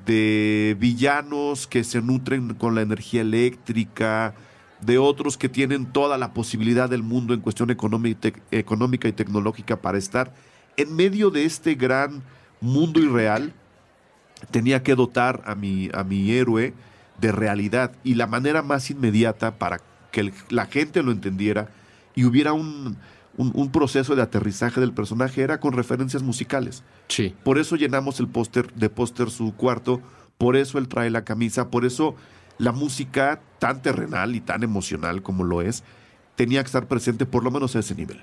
de villanos que se nutren con la energía eléctrica, de otros que tienen toda la posibilidad del mundo en cuestión económica y tecnológica para estar en medio de este gran mundo irreal. Tenía que dotar a mi héroe de realidad, y la manera más inmediata para que la gente lo entendiera y hubiera un proceso de aterrizaje del personaje era con referencias musicales.
Sí.
Por eso llenamos el póster su cuarto, por eso él trae la camisa, por eso la música tan terrenal y tan emocional como lo es, tenía que estar presente por lo menos a ese nivel,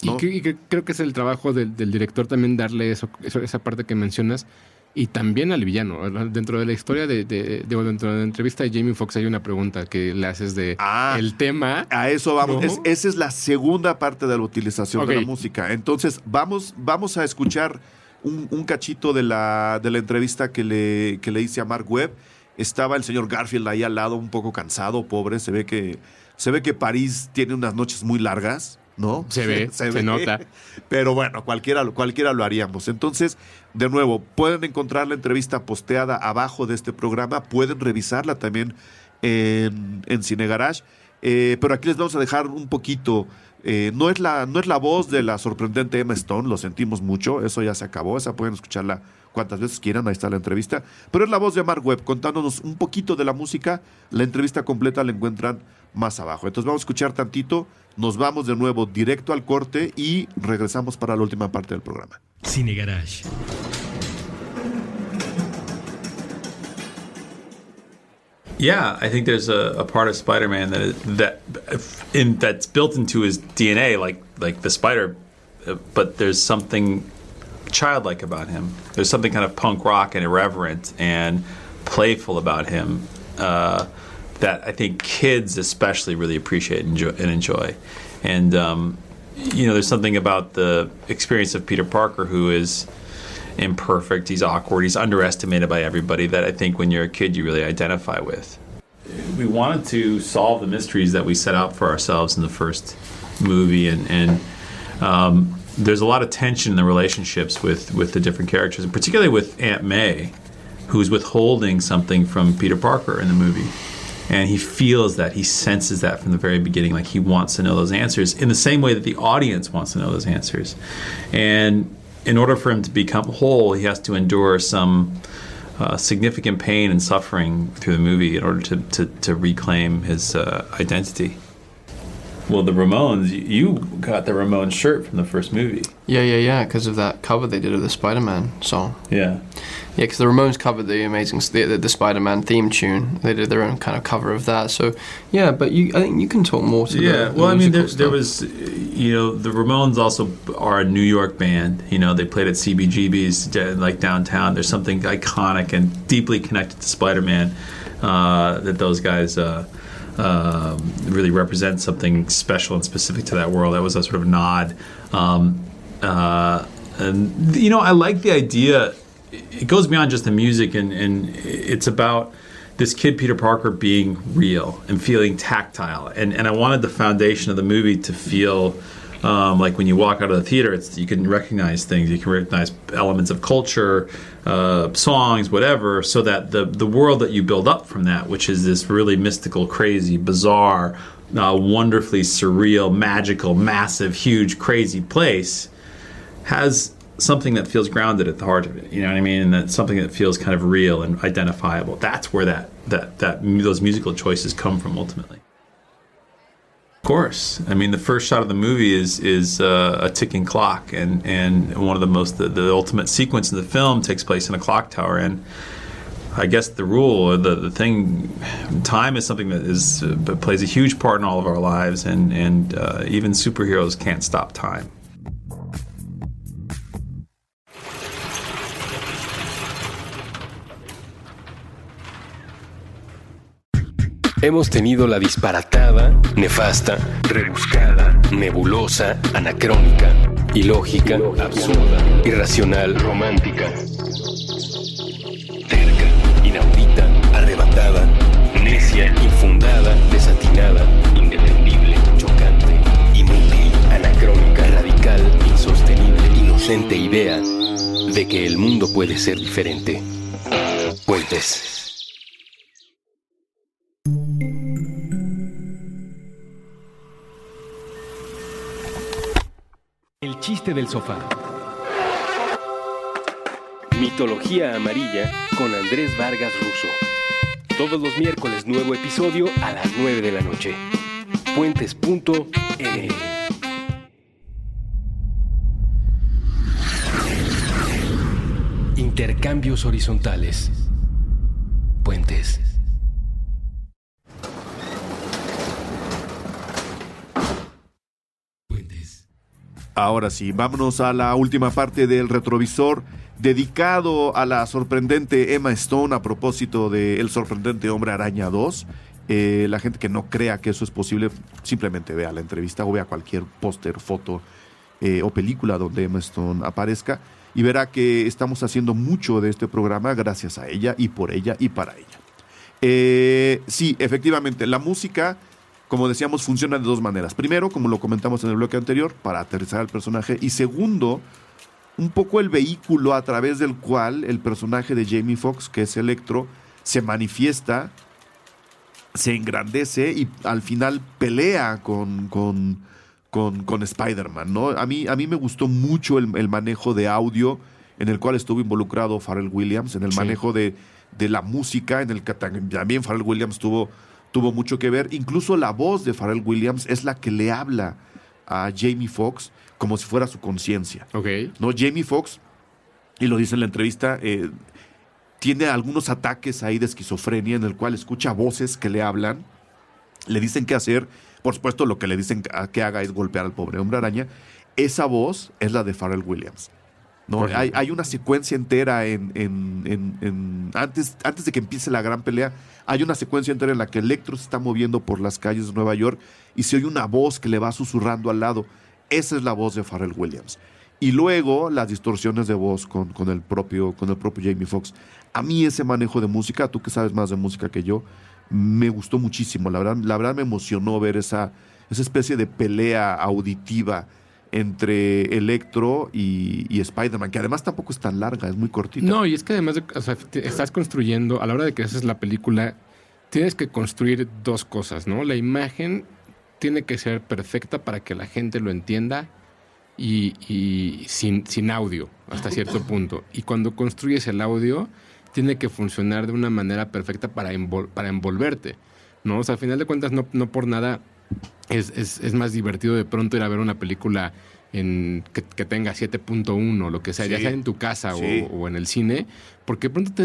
¿no?
Y creo que es el trabajo del director también darle esa parte que mencionas, y también al villano. Dentro de la historia dentro de la entrevista de Jamie Foxx hay una pregunta que le haces de el tema.
A eso vamos.
¿No?
Esa es la segunda parte de la utilización de
Ok.
la música. Entonces, vamos a escuchar un cachito de la entrevista que le hice a Mark Webb. Estaba el señor Garfield ahí al lado, un poco cansado, pobre. Se ve que París tiene unas noches muy largas, ¿no?
Se nota.
Pero bueno, cualquiera lo haríamos. Entonces, de nuevo, pueden encontrar la entrevista posteada abajo de este programa. Pueden revisarla también en Cine Garage. Pero aquí les vamos a dejar un poquito. No es la voz de la sorprendente Emma Stone, lo sentimos mucho. Eso ya se acabó. Esa pueden escucharla cuantas veces quieran. Ahí está la entrevista. Pero es la voz de Mark Webb contándonos un poquito de la música. La entrevista completa la encuentran más abajo. Entonces vamos a escuchar tantito. Nos vamos de nuevo directo al corte y regresamos para la última parte del programa.
Cine Garage.
Yeah, I think there's a part of Spider-Man that's built into his DNA, like the spider, but there's something childlike about him. There's something kind of punk rock and irreverent and playful about him that I think kids especially really appreciate and enjoy. And there's something about the experience of Peter Parker, who is imperfect, he's awkward, he's underestimated by everybody, that I think when you're a kid you really identify with. We wanted to solve the mysteries that we set out for ourselves in the first movie, and there's a lot of tension in the relationships with the different characters, and particularly with Aunt May, who's withholding something from Peter Parker in the movie. And he feels that, he senses that from the very beginning, like he wants to know those answers in the same way that the audience wants to know those answers. And in order for him to become whole, he has to endure some significant pain and suffering through the movie in order to reclaim his identity. Well, the Ramones, you got the Ramones shirt from the first movie.
Yeah, because of that cover they did of the Spider-Man song.
Yeah.
Yeah, because the Ramones covered the Spider-Man theme tune. They did their own kind of cover of that. So, yeah, but I think you can talk more to
the
well, I mean,
there was, the Ramones also are a New York band. They played at CBGB's, like downtown. There's something iconic and deeply connected to Spider-Man that those guys really represent something special and specific to that world. That was a sort of nod. And I like the idea. It goes beyond just the music, and it's about this kid Peter Parker being real and feeling tactile. And I wanted the foundation of the movie to feel like when you walk out of the theater, you can recognize things. You can recognize elements of culture, songs, whatever, so that the world that you build up from that, which is this really mystical, crazy, bizarre, wonderfully surreal, magical, massive, huge, crazy place, has something that feels grounded at the heart of it, you know what I mean? And that's something that feels kind of real and identifiable. That's where those musical choices come from ultimately. Of course. I mean, the first shot of the movie is a ticking clock, and one of the ultimate sequence in the film takes place in a clock tower. And I guess the rule, or the thing, time is something that plays a huge part in all of our lives, and even superheroes can't stop time.
Hemos tenido la disparatada, nefasta, rebuscada, nebulosa, anacrónica, ilógica, absurda, irracional, romántica, terca, inaudita, arrebatada, necia, infundada, desatinada, indefendible, chocante, inútil, anacrónica, radical, insostenible, inocente idea de que el mundo puede ser diferente. Pues Puentes. El chiste del sofá. Mitología amarilla con Andrés Vargas Russo. Todos los miércoles nuevo episodio a las 9 de la noche. Puentes.me. Intercambios horizontales. Puentes.
Ahora sí, vámonos a la última parte del retrovisor dedicado a la sorprendente Emma Stone a propósito de El sorprendente Hombre Araña 2. La gente que no crea que eso es posible, simplemente vea la entrevista o vea cualquier póster, foto o película donde Emma Stone aparezca y verá que estamos haciendo mucho de este programa gracias a ella y por ella y para ella. Sí, efectivamente, la música, como decíamos, funciona de dos maneras. Primero, como lo comentamos en el bloque anterior, para aterrizar al personaje. Y segundo, un poco el vehículo a través del cual el personaje de Jamie Foxx, que es Electro, se manifiesta, se engrandece y al final pelea con Spider-Man, ¿no? A mí me gustó mucho el manejo de audio en el cual estuvo involucrado Pharrell Williams, en el manejo de la música, en el que también Pharrell Williams tuvo mucho que ver. Incluso la voz de Pharrell Williams es la que le habla a Jamie Foxx como si fuera su conciencia.
Okay.
¿No? Jamie Foxx, y lo dice en la entrevista, tiene algunos ataques ahí de esquizofrenia en el cual escucha voces que le hablan, le dicen qué hacer. Por supuesto, lo que le dicen que haga es golpear al pobre Hombre Araña. Esa voz es la de Pharrell Williams. ¿No? Hay una secuencia entera antes de que empiece la gran pelea. Hay una secuencia entera en la que Electro se está moviendo por las calles de Nueva York y se oye una voz que le va susurrando al lado. Esa es la voz de Pharrell Williams. Y luego las distorsiones de voz con el propio Jamie Foxx. A mí ese manejo de música, tú que sabes más de música que yo, me gustó muchísimo. La verdad me emocionó ver esa especie de pelea auditiva entre Electro y Spider-Man, que además tampoco es tan larga, es muy cortita.
No, y es que además estás construyendo, a la hora de que haces la película, tienes que construir dos cosas, ¿no? La imagen tiene que ser perfecta para que la gente lo entienda y sin audio hasta cierto punto. Y cuando construyes el audio, tiene que funcionar de una manera perfecta para envolverte, ¿no? O sea, al final de cuentas, no por nada es más divertido de pronto ir a ver una película que tenga 7.1, lo que sea, ya sea en tu casa o en el cine, porque de pronto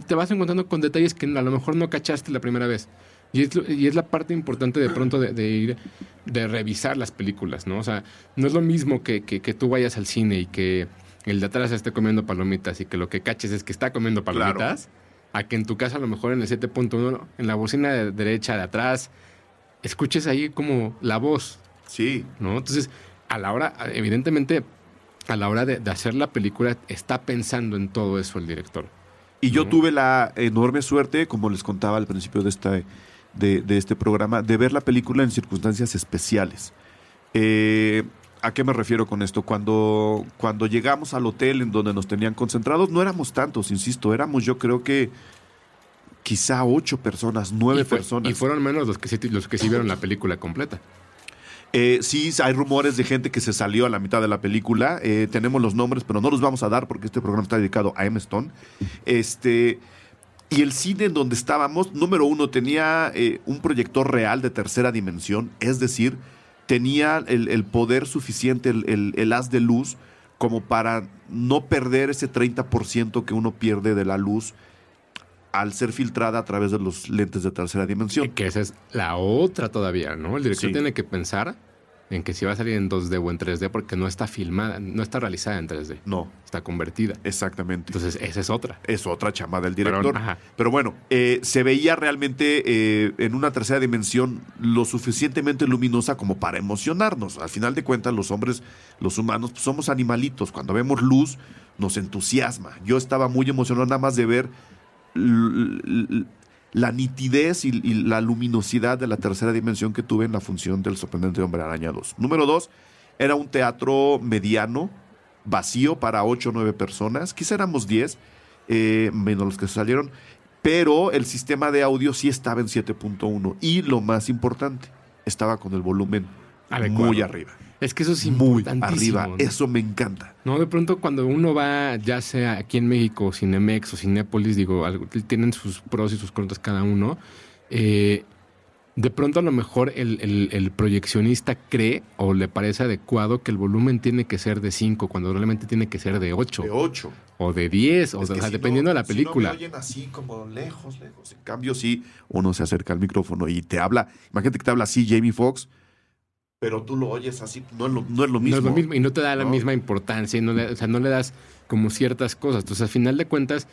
te vas encontrando con detalles que a lo mejor no cachaste la primera vez. Y es la parte importante de pronto de ir, de revisar las películas, ¿no? O sea, no es lo mismo que tú vayas al cine y que el de atrás esté comiendo palomitas y que lo que caches es que está comiendo palomitas, claro, a que en tu casa a lo mejor en el 7.1, en la bocina de derecha de atrás, escuches ahí como la voz.
Sí.
¿No? Entonces, evidentemente, a la hora de hacer la película, está pensando en todo eso el director.
Y yo tuve la enorme suerte, como les contaba al principio de este programa, de ver la película en circunstancias especiales. ¿A qué me refiero con esto? Cuando llegamos al hotel en donde nos tenían concentrados, no éramos tantos, insisto, éramos yo creo que quizá 8 personas, 9 personas.
Y fueron menos los que sí vieron la película completa.
Sí, hay rumores de gente que se salió a la mitad de la película. Tenemos los nombres, pero no los vamos a dar porque este programa está dedicado a Emma Stone. Y el cine en donde estábamos, número uno, tenía un proyector real de tercera dimensión, es decir, tenía el poder suficiente, el haz de luz, como para no perder ese 30% que uno pierde de la luz al ser filtrada a través de los lentes de tercera dimensión.
Que esa es la otra todavía, ¿no? El director tiene que pensar en que si va a salir en 2D o en 3D porque no está filmada, no está realizada en 3D.
No.
Está convertida.
Exactamente.
Entonces, esa es otra.
Es otra chamba del director. Pero bueno, se veía realmente en una tercera dimensión lo suficientemente luminosa como para emocionarnos. Al final de cuentas, los hombres, los humanos, pues somos animalitos. Cuando vemos luz, nos entusiasma. Yo estaba muy emocionado nada más de ver la nitidez y la luminosidad de la tercera dimensión que tuve en la función del sorprendente Hombre Araña 2. Número 2, era un teatro mediano, vacío para 8 o 9 personas. Quizá éramos 10, menos los que salieron. pero el sistema de audio sí estaba en 7.1 y lo más importante, estaba con el volumen
Adecuado.
muy arriba.
Es que eso es
Muy
importantísimo,
arriba,
¿no?
eso me encanta.
No, de pronto cuando uno va, ya sea aquí en México, Cinemex o Cinépolis, digo, tienen sus pros y sus contras cada uno. De pronto a lo mejor el proyeccionista cree o le parece adecuado que el volumen tiene que ser de 5 cuando realmente tiene que ser de 8.
De 8.
O de 10,
Es que si
dependiendo
no,
de la película.
Si no me oyen así como lejos. En cambio, sí, uno se acerca al micrófono y te habla. Imagínate que te habla así Jamie Foxx, pero tú lo oyes así, no es lo mismo.
No es lo mismo y no te da la
¿no?
misma importancia, y no le das como ciertas cosas. Entonces, al final de cuentas,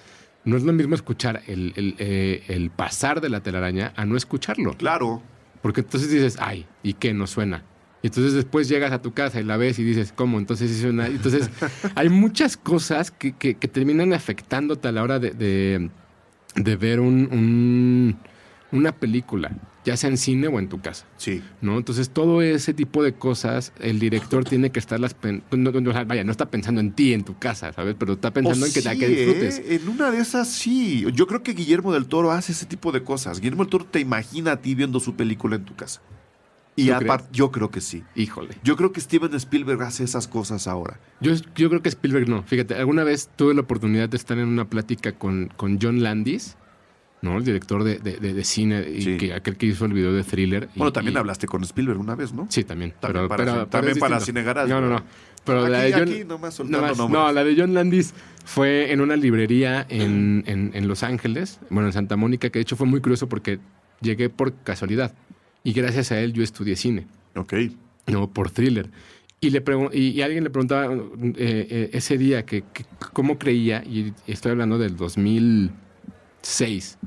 no es lo mismo escuchar el pasar de la telaraña a no escucharlo.
Claro.
Porque entonces dices, ay, ¿y qué? No suena. Y entonces después llegas a tu casa y la ves y dices, ¿cómo? Entonces sí suena. Entonces hay muchas cosas que terminan afectándote a la hora de ver una película, ya sea en cine o en tu casa.
Sí.
¿No? Entonces todo ese tipo de cosas, el director tiene que estarlas... no está pensando en ti, en tu casa, ¿sabes? Pero está pensando en que disfrutes.
En una de esas sí. Yo creo que Guillermo del Toro hace ese tipo de cosas. Guillermo del Toro te imagina a ti viendo su película en tu casa. Y aparte, yo creo que sí.
Híjole.
Yo creo que Steven Spielberg hace esas cosas ahora.
Yo creo que Spielberg no. Fíjate, alguna vez tuve la oportunidad de estar en una plática con John Landis, ¿no? El director de cine, y
Sí.
aquel que hizo el video de Thriller.
Bueno, también hablaste con Spielberg una vez, ¿no?
Sí, también.
También para
es
Cine Garage,
No.
¿verdad?
Pero
Aquí-
la de John,
aquí nomás soltando nombres.
no, la de John Landis fue en una librería en Los Ángeles, bueno, en Santa Mónica, que de hecho fue muy curioso porque llegué por casualidad. Y gracias a él yo estudié cine.
Ok.
No, por Thriller. Y alguien le preguntaba ese día que cómo creía, y estoy hablando del 2006,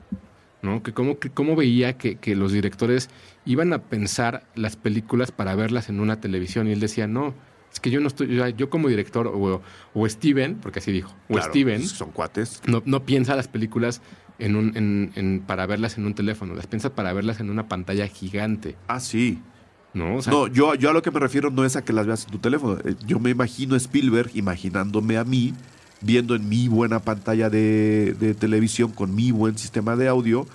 ¿no? Que cómo veía que los directores iban a pensar las películas para verlas en una televisión. Y él decía, no, es que yo no estoy, yo como director, o Steven, porque así dijo, o
Claro,
Steven,
son cuates.
no piensa las películas para verlas en un teléfono, las piensa para verlas en una pantalla gigante,
Ah, sí.
¿no? O sea,
No, yo a lo que me refiero no es a que las veas en tu teléfono. Yo me imagino a Spielberg imaginándome a mí viendo en mi buena pantalla de televisión con mi buen sistema de audio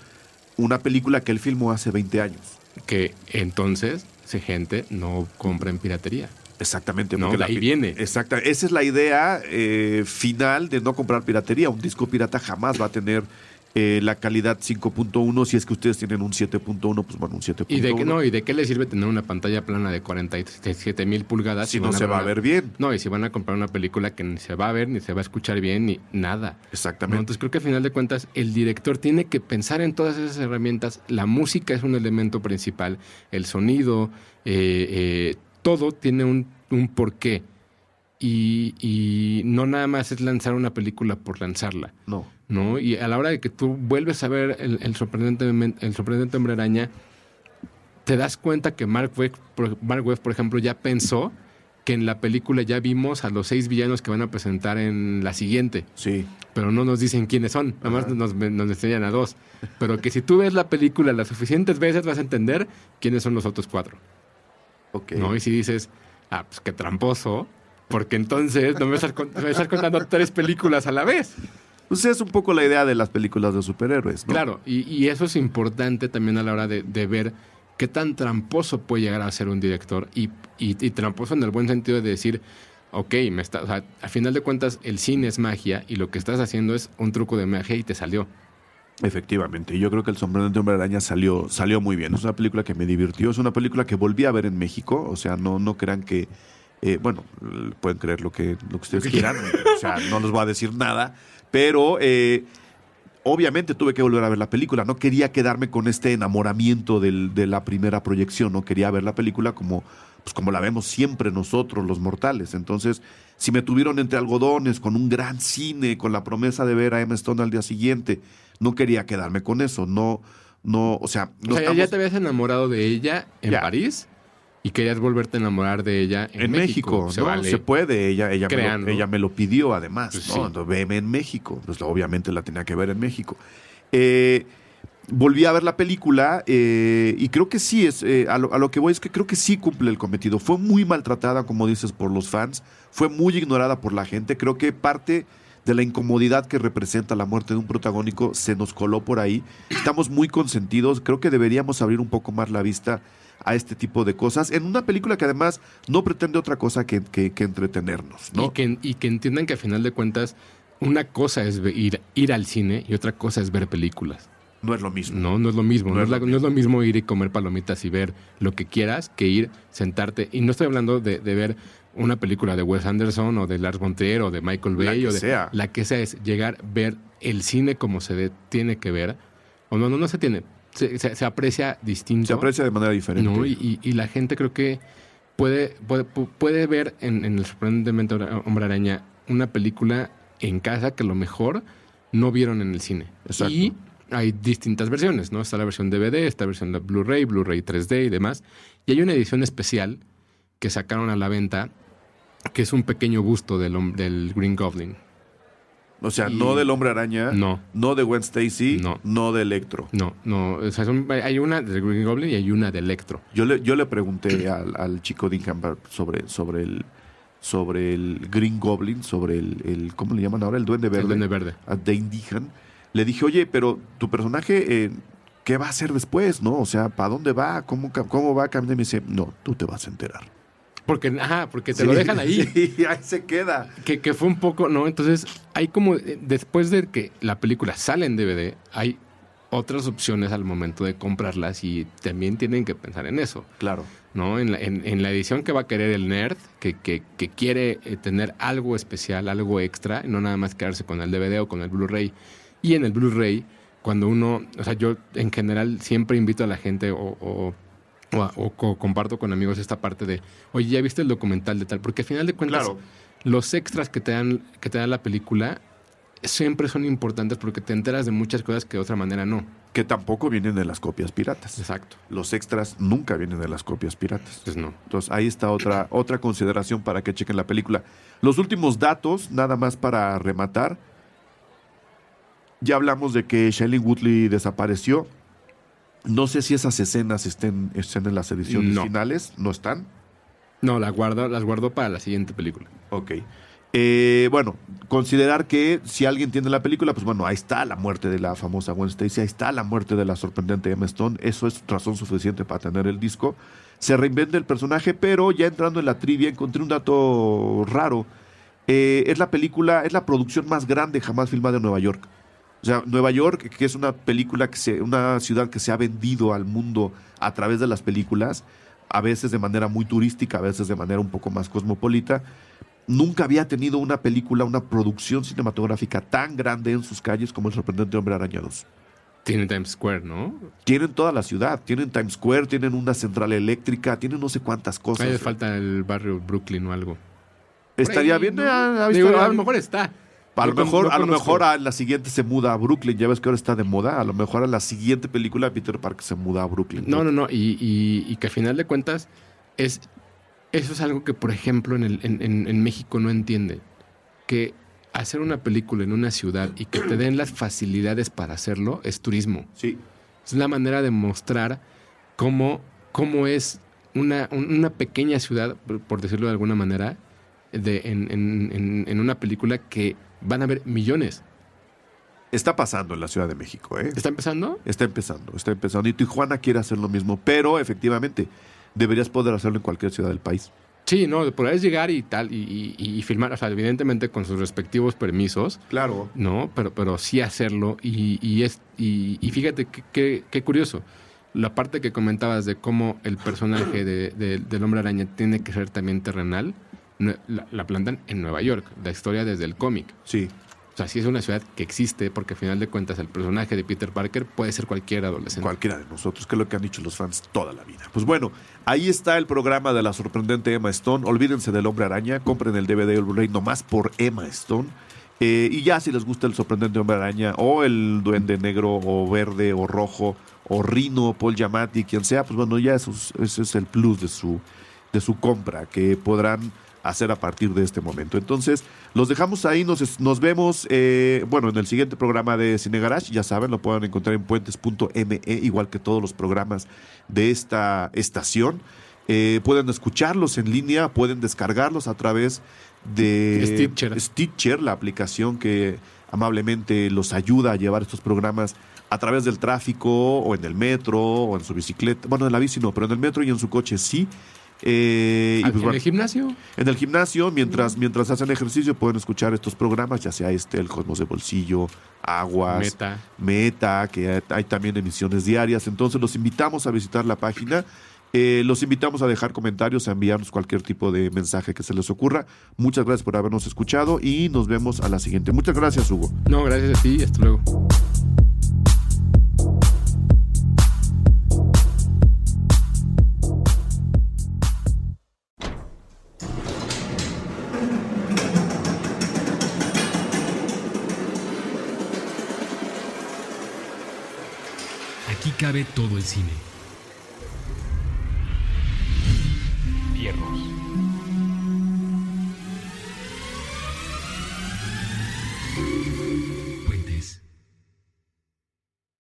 una película que él filmó hace 20 años.
que entonces gente no compra en piratería.
Exactamente.
No,
porque
de ahí viene.
Exacta. Esa es la idea final de no comprar piratería. Un disco pirata jamás va a tener la calidad 5.1. Si es que ustedes tienen un 7.1, pues bueno, un 7.1.
¿Y de qué le sirve tener una pantalla plana de 47,000 pulgadas
Si no
van
se va a ver bien.
No, y si van a comprar una película que ni se va a ver, ni se va a escuchar bien, ni nada.
Exactamente.
¿No? Entonces creo que al final de cuentas el director tiene que pensar en todas esas herramientas. La música es un elemento principal, el sonido, todo tiene un porqué. Y no nada más es lanzar una película por lanzarla.
No.
Y a la hora de que tú vuelves a ver el sorprendente Hombre Araña, te das cuenta que Mark Webb, por ejemplo, ya pensó que en la película ya vimos a los 6 villanos que van a presentar en la siguiente.
Sí.
Pero no nos dicen quiénes son, nada más nos enseñan a 2. Pero que si tú ves la película las suficientes veces vas a entender quiénes son los otros 4.
Ok.
¿No? Y si dices, pues qué tramposo, porque entonces no me estás contando 3 películas a la vez.
Pues es un poco la idea de las películas de superhéroes, ¿no?
Claro, y eso es importante también a la hora de ver qué tan tramposo puede llegar a ser un director y tramposo en el buen sentido de decir, ok, o sea, a final de cuentas el cine es magia y lo que estás haciendo es un truco de magia y te salió.
Efectivamente, yo creo que El Sorprendente Hombre Araña salió muy bien. Es una película que me divirtió, es una película que volví a ver en México, o sea, no crean que, bueno, pueden creer lo que ustedes quieran, o sea, no les voy a decir nada, pero obviamente tuve que volver a ver la película, no quería quedarme con este enamoramiento de la primera proyección, no quería ver la película como la vemos siempre nosotros los mortales. Entonces, si me tuvieron entre algodones con un gran cine, con la promesa de ver a Emma Stone al día siguiente, no quería quedarme con eso, o sea,
ya te habías enamorado de ella en París y querías volverte a enamorar de ella en México.
Se puede, ella me lo pidió además,
Pues
¿no?
sí.
Entonces, veme en México, pues obviamente la tenía que ver en México. Volví a ver la película y creo que sí, a lo que voy es que creo que sí cumple el cometido. Fue muy maltratada, como dices, por los fans, fue muy ignorada por la gente. Creo que parte de la incomodidad que representa la muerte de un protagónico, se nos coló por ahí. Estamos muy consentidos, creo que deberíamos abrir un poco más la vista a este tipo de cosas, en una película que además no pretende otra cosa que entretenernos, ¿no?
Y que entiendan que a final de cuentas, una cosa es ir al cine y otra cosa es ver películas.
No es lo mismo.
No es lo mismo. No es lo mismo ir y comer palomitas y ver lo que quieras que ir, sentarte. Y no estoy hablando de ver una película de Wes Anderson o de Lars von Trier o de Michael Bay la que sea, es llegar, ver el cine como tiene que ver. O no se tiene. Se aprecia distinto.
Se aprecia de manera diferente.
¿No? Y la gente creo que puede ver en el sorprendentemente Hombre Araña una película en casa que a lo mejor no vieron en el cine.
Exacto.
Y hay distintas versiones, ¿no? Está la versión DVD, está la versión de Blu-ray 3D y demás. Y hay una edición especial que sacaron a la venta que es un pequeño busto del Green Goblin.
O sea, no del Hombre Araña, no de Gwen Stacy, no de Electro.
No. O sea, hay una del Green Goblin y hay una de Electro.
Yo le pregunté al chico Dean Campbell sobre el Green Goblin, sobre el ¿cómo le llaman ahora? El Duende Verde.
El Duende Verde.
A Dane DeHaan. Le dije, oye, pero tu personaje, ¿qué va a hacer después, no? O sea, ¿para dónde va? ¿Cómo va a caminar? Y me dice, no, tú te vas a enterar.
Porque te lo dejan ahí.
Sí, ahí se queda.
Que fue un poco, ¿no? Entonces, hay como, después de que la película sale en DVD, hay otras opciones al momento de comprarlas y también tienen que pensar en eso.
Claro.
¿No? En la edición que va a querer el nerd, que quiere tener algo especial, algo extra, no nada más quedarse con el DVD o con el Blu-ray. Y en el Blu-ray, cuando uno, o sea, yo en general siempre invito a la gente o comparto con amigos esta parte de, oye, ¿ya viste el documental de tal? Porque al final de cuentas,
claro,
los extras que te dan la película siempre son importantes porque te enteras de muchas cosas que de otra manera no.
Que tampoco vienen de las copias piratas.
Exacto.
Los extras nunca vienen de las copias piratas.
Pues no.
Entonces ahí está otra consideración para que chequen la película. Los últimos datos, nada más para rematar. Ya hablamos de que Shailene Woodley desapareció. No sé si esas escenas estén en las ediciones finales. ¿No están?
No, las guardo para la siguiente película.
Ok. Bueno, considerar que si alguien tiene la película, pues bueno, ahí está la muerte de la famosa Gwen Stacy, ahí está la muerte de la sorprendente Emma Stone. Eso es razón suficiente para tener el disco. Se reinventa el personaje, pero ya entrando en la trivia encontré un dato raro. Es la producción más grande jamás filmada en Nueva York. O sea, Nueva York, que es una una ciudad que se ha vendido al mundo a través de las películas, a veces de manera muy turística, a veces de manera un poco más cosmopolita, nunca había tenido una producción cinematográfica tan grande en sus calles como El sorprendente Hombre Araña 2.
Tienen Times Square, ¿no?
Tienen toda la ciudad, tienen Times Square, tienen una central eléctrica, tienen no sé cuántas cosas.
Ahí le falta el barrio Brooklyn o algo.
Estaría bien,
¿no? A lo mejor está.
A lo mejor a la siguiente se muda a Brooklyn. Ya ves que ahora está de moda. A lo mejor a la siguiente película Peter Parker se muda a Brooklyn.
No. Y que a final de cuentas eso es algo que, por ejemplo, en México no entiende. Que hacer una película en una ciudad y que te den las facilidades para hacerlo es turismo.
Sí.
Es la manera de mostrar cómo es una pequeña ciudad, por decirlo de alguna manera, en una película que van a ver millones.
Está pasando en la Ciudad de México, ¿eh?
¿Está empezando?
Está empezando. Y Tijuana quiere hacer lo mismo, pero efectivamente deberías poder hacerlo en cualquier ciudad del país.
Sí, no, podrías llegar y tal, y filmar, o sea, evidentemente con sus respectivos permisos.
Claro.
No, pero sí hacerlo. Y fíjate qué curioso. La parte que comentabas de cómo el personaje del Hombre Araña tiene que ser también terrenal, la plantan en Nueva York, la historia desde el cómic.
Sí.
O sea, sí es una ciudad que existe porque al final de cuentas el personaje de Peter Parker puede ser cualquier adolescente.
Cualquiera de nosotros, que es lo que han dicho los fans toda la vida. Pues bueno, ahí está el programa de la sorprendente Emma Stone. Olvídense del Hombre Araña, compren el DVD o el Blu-ray nomás por Emma Stone. Y ya si les gusta el sorprendente Hombre Araña o el Duende Negro o Verde o Rojo o Rino, Paul Giamatti, quien sea, pues bueno, ya ese es el plus de su compra que podrán hacer a partir de este momento. Entonces, los dejamos ahí, nos vemos en el siguiente programa de Cine Garage, ya saben, lo pueden encontrar en puentes.me, igual que todos los programas de esta estación. Pueden escucharlos en línea, pueden descargarlos a través de
Stitcher,
la aplicación que amablemente los ayuda a llevar estos programas a través del tráfico o en el metro o en su bicicleta. Bueno, en la bici no, pero en el metro y en su coche sí.
¿En el gimnasio?
En el gimnasio, mientras hacen ejercicio, pueden escuchar estos programas, ya sea el Cosmos de Bolsillo, Aguas, Meta, que hay también emisiones diarias. Entonces los invitamos a visitar la página. Los invitamos a dejar comentarios, a enviarnos cualquier tipo de mensaje que se les ocurra. Muchas gracias por habernos escuchado y nos vemos a la siguiente. Muchas gracias, Hugo.
No, gracias a ti. Hasta luego.
Aquí cabe todo el cine.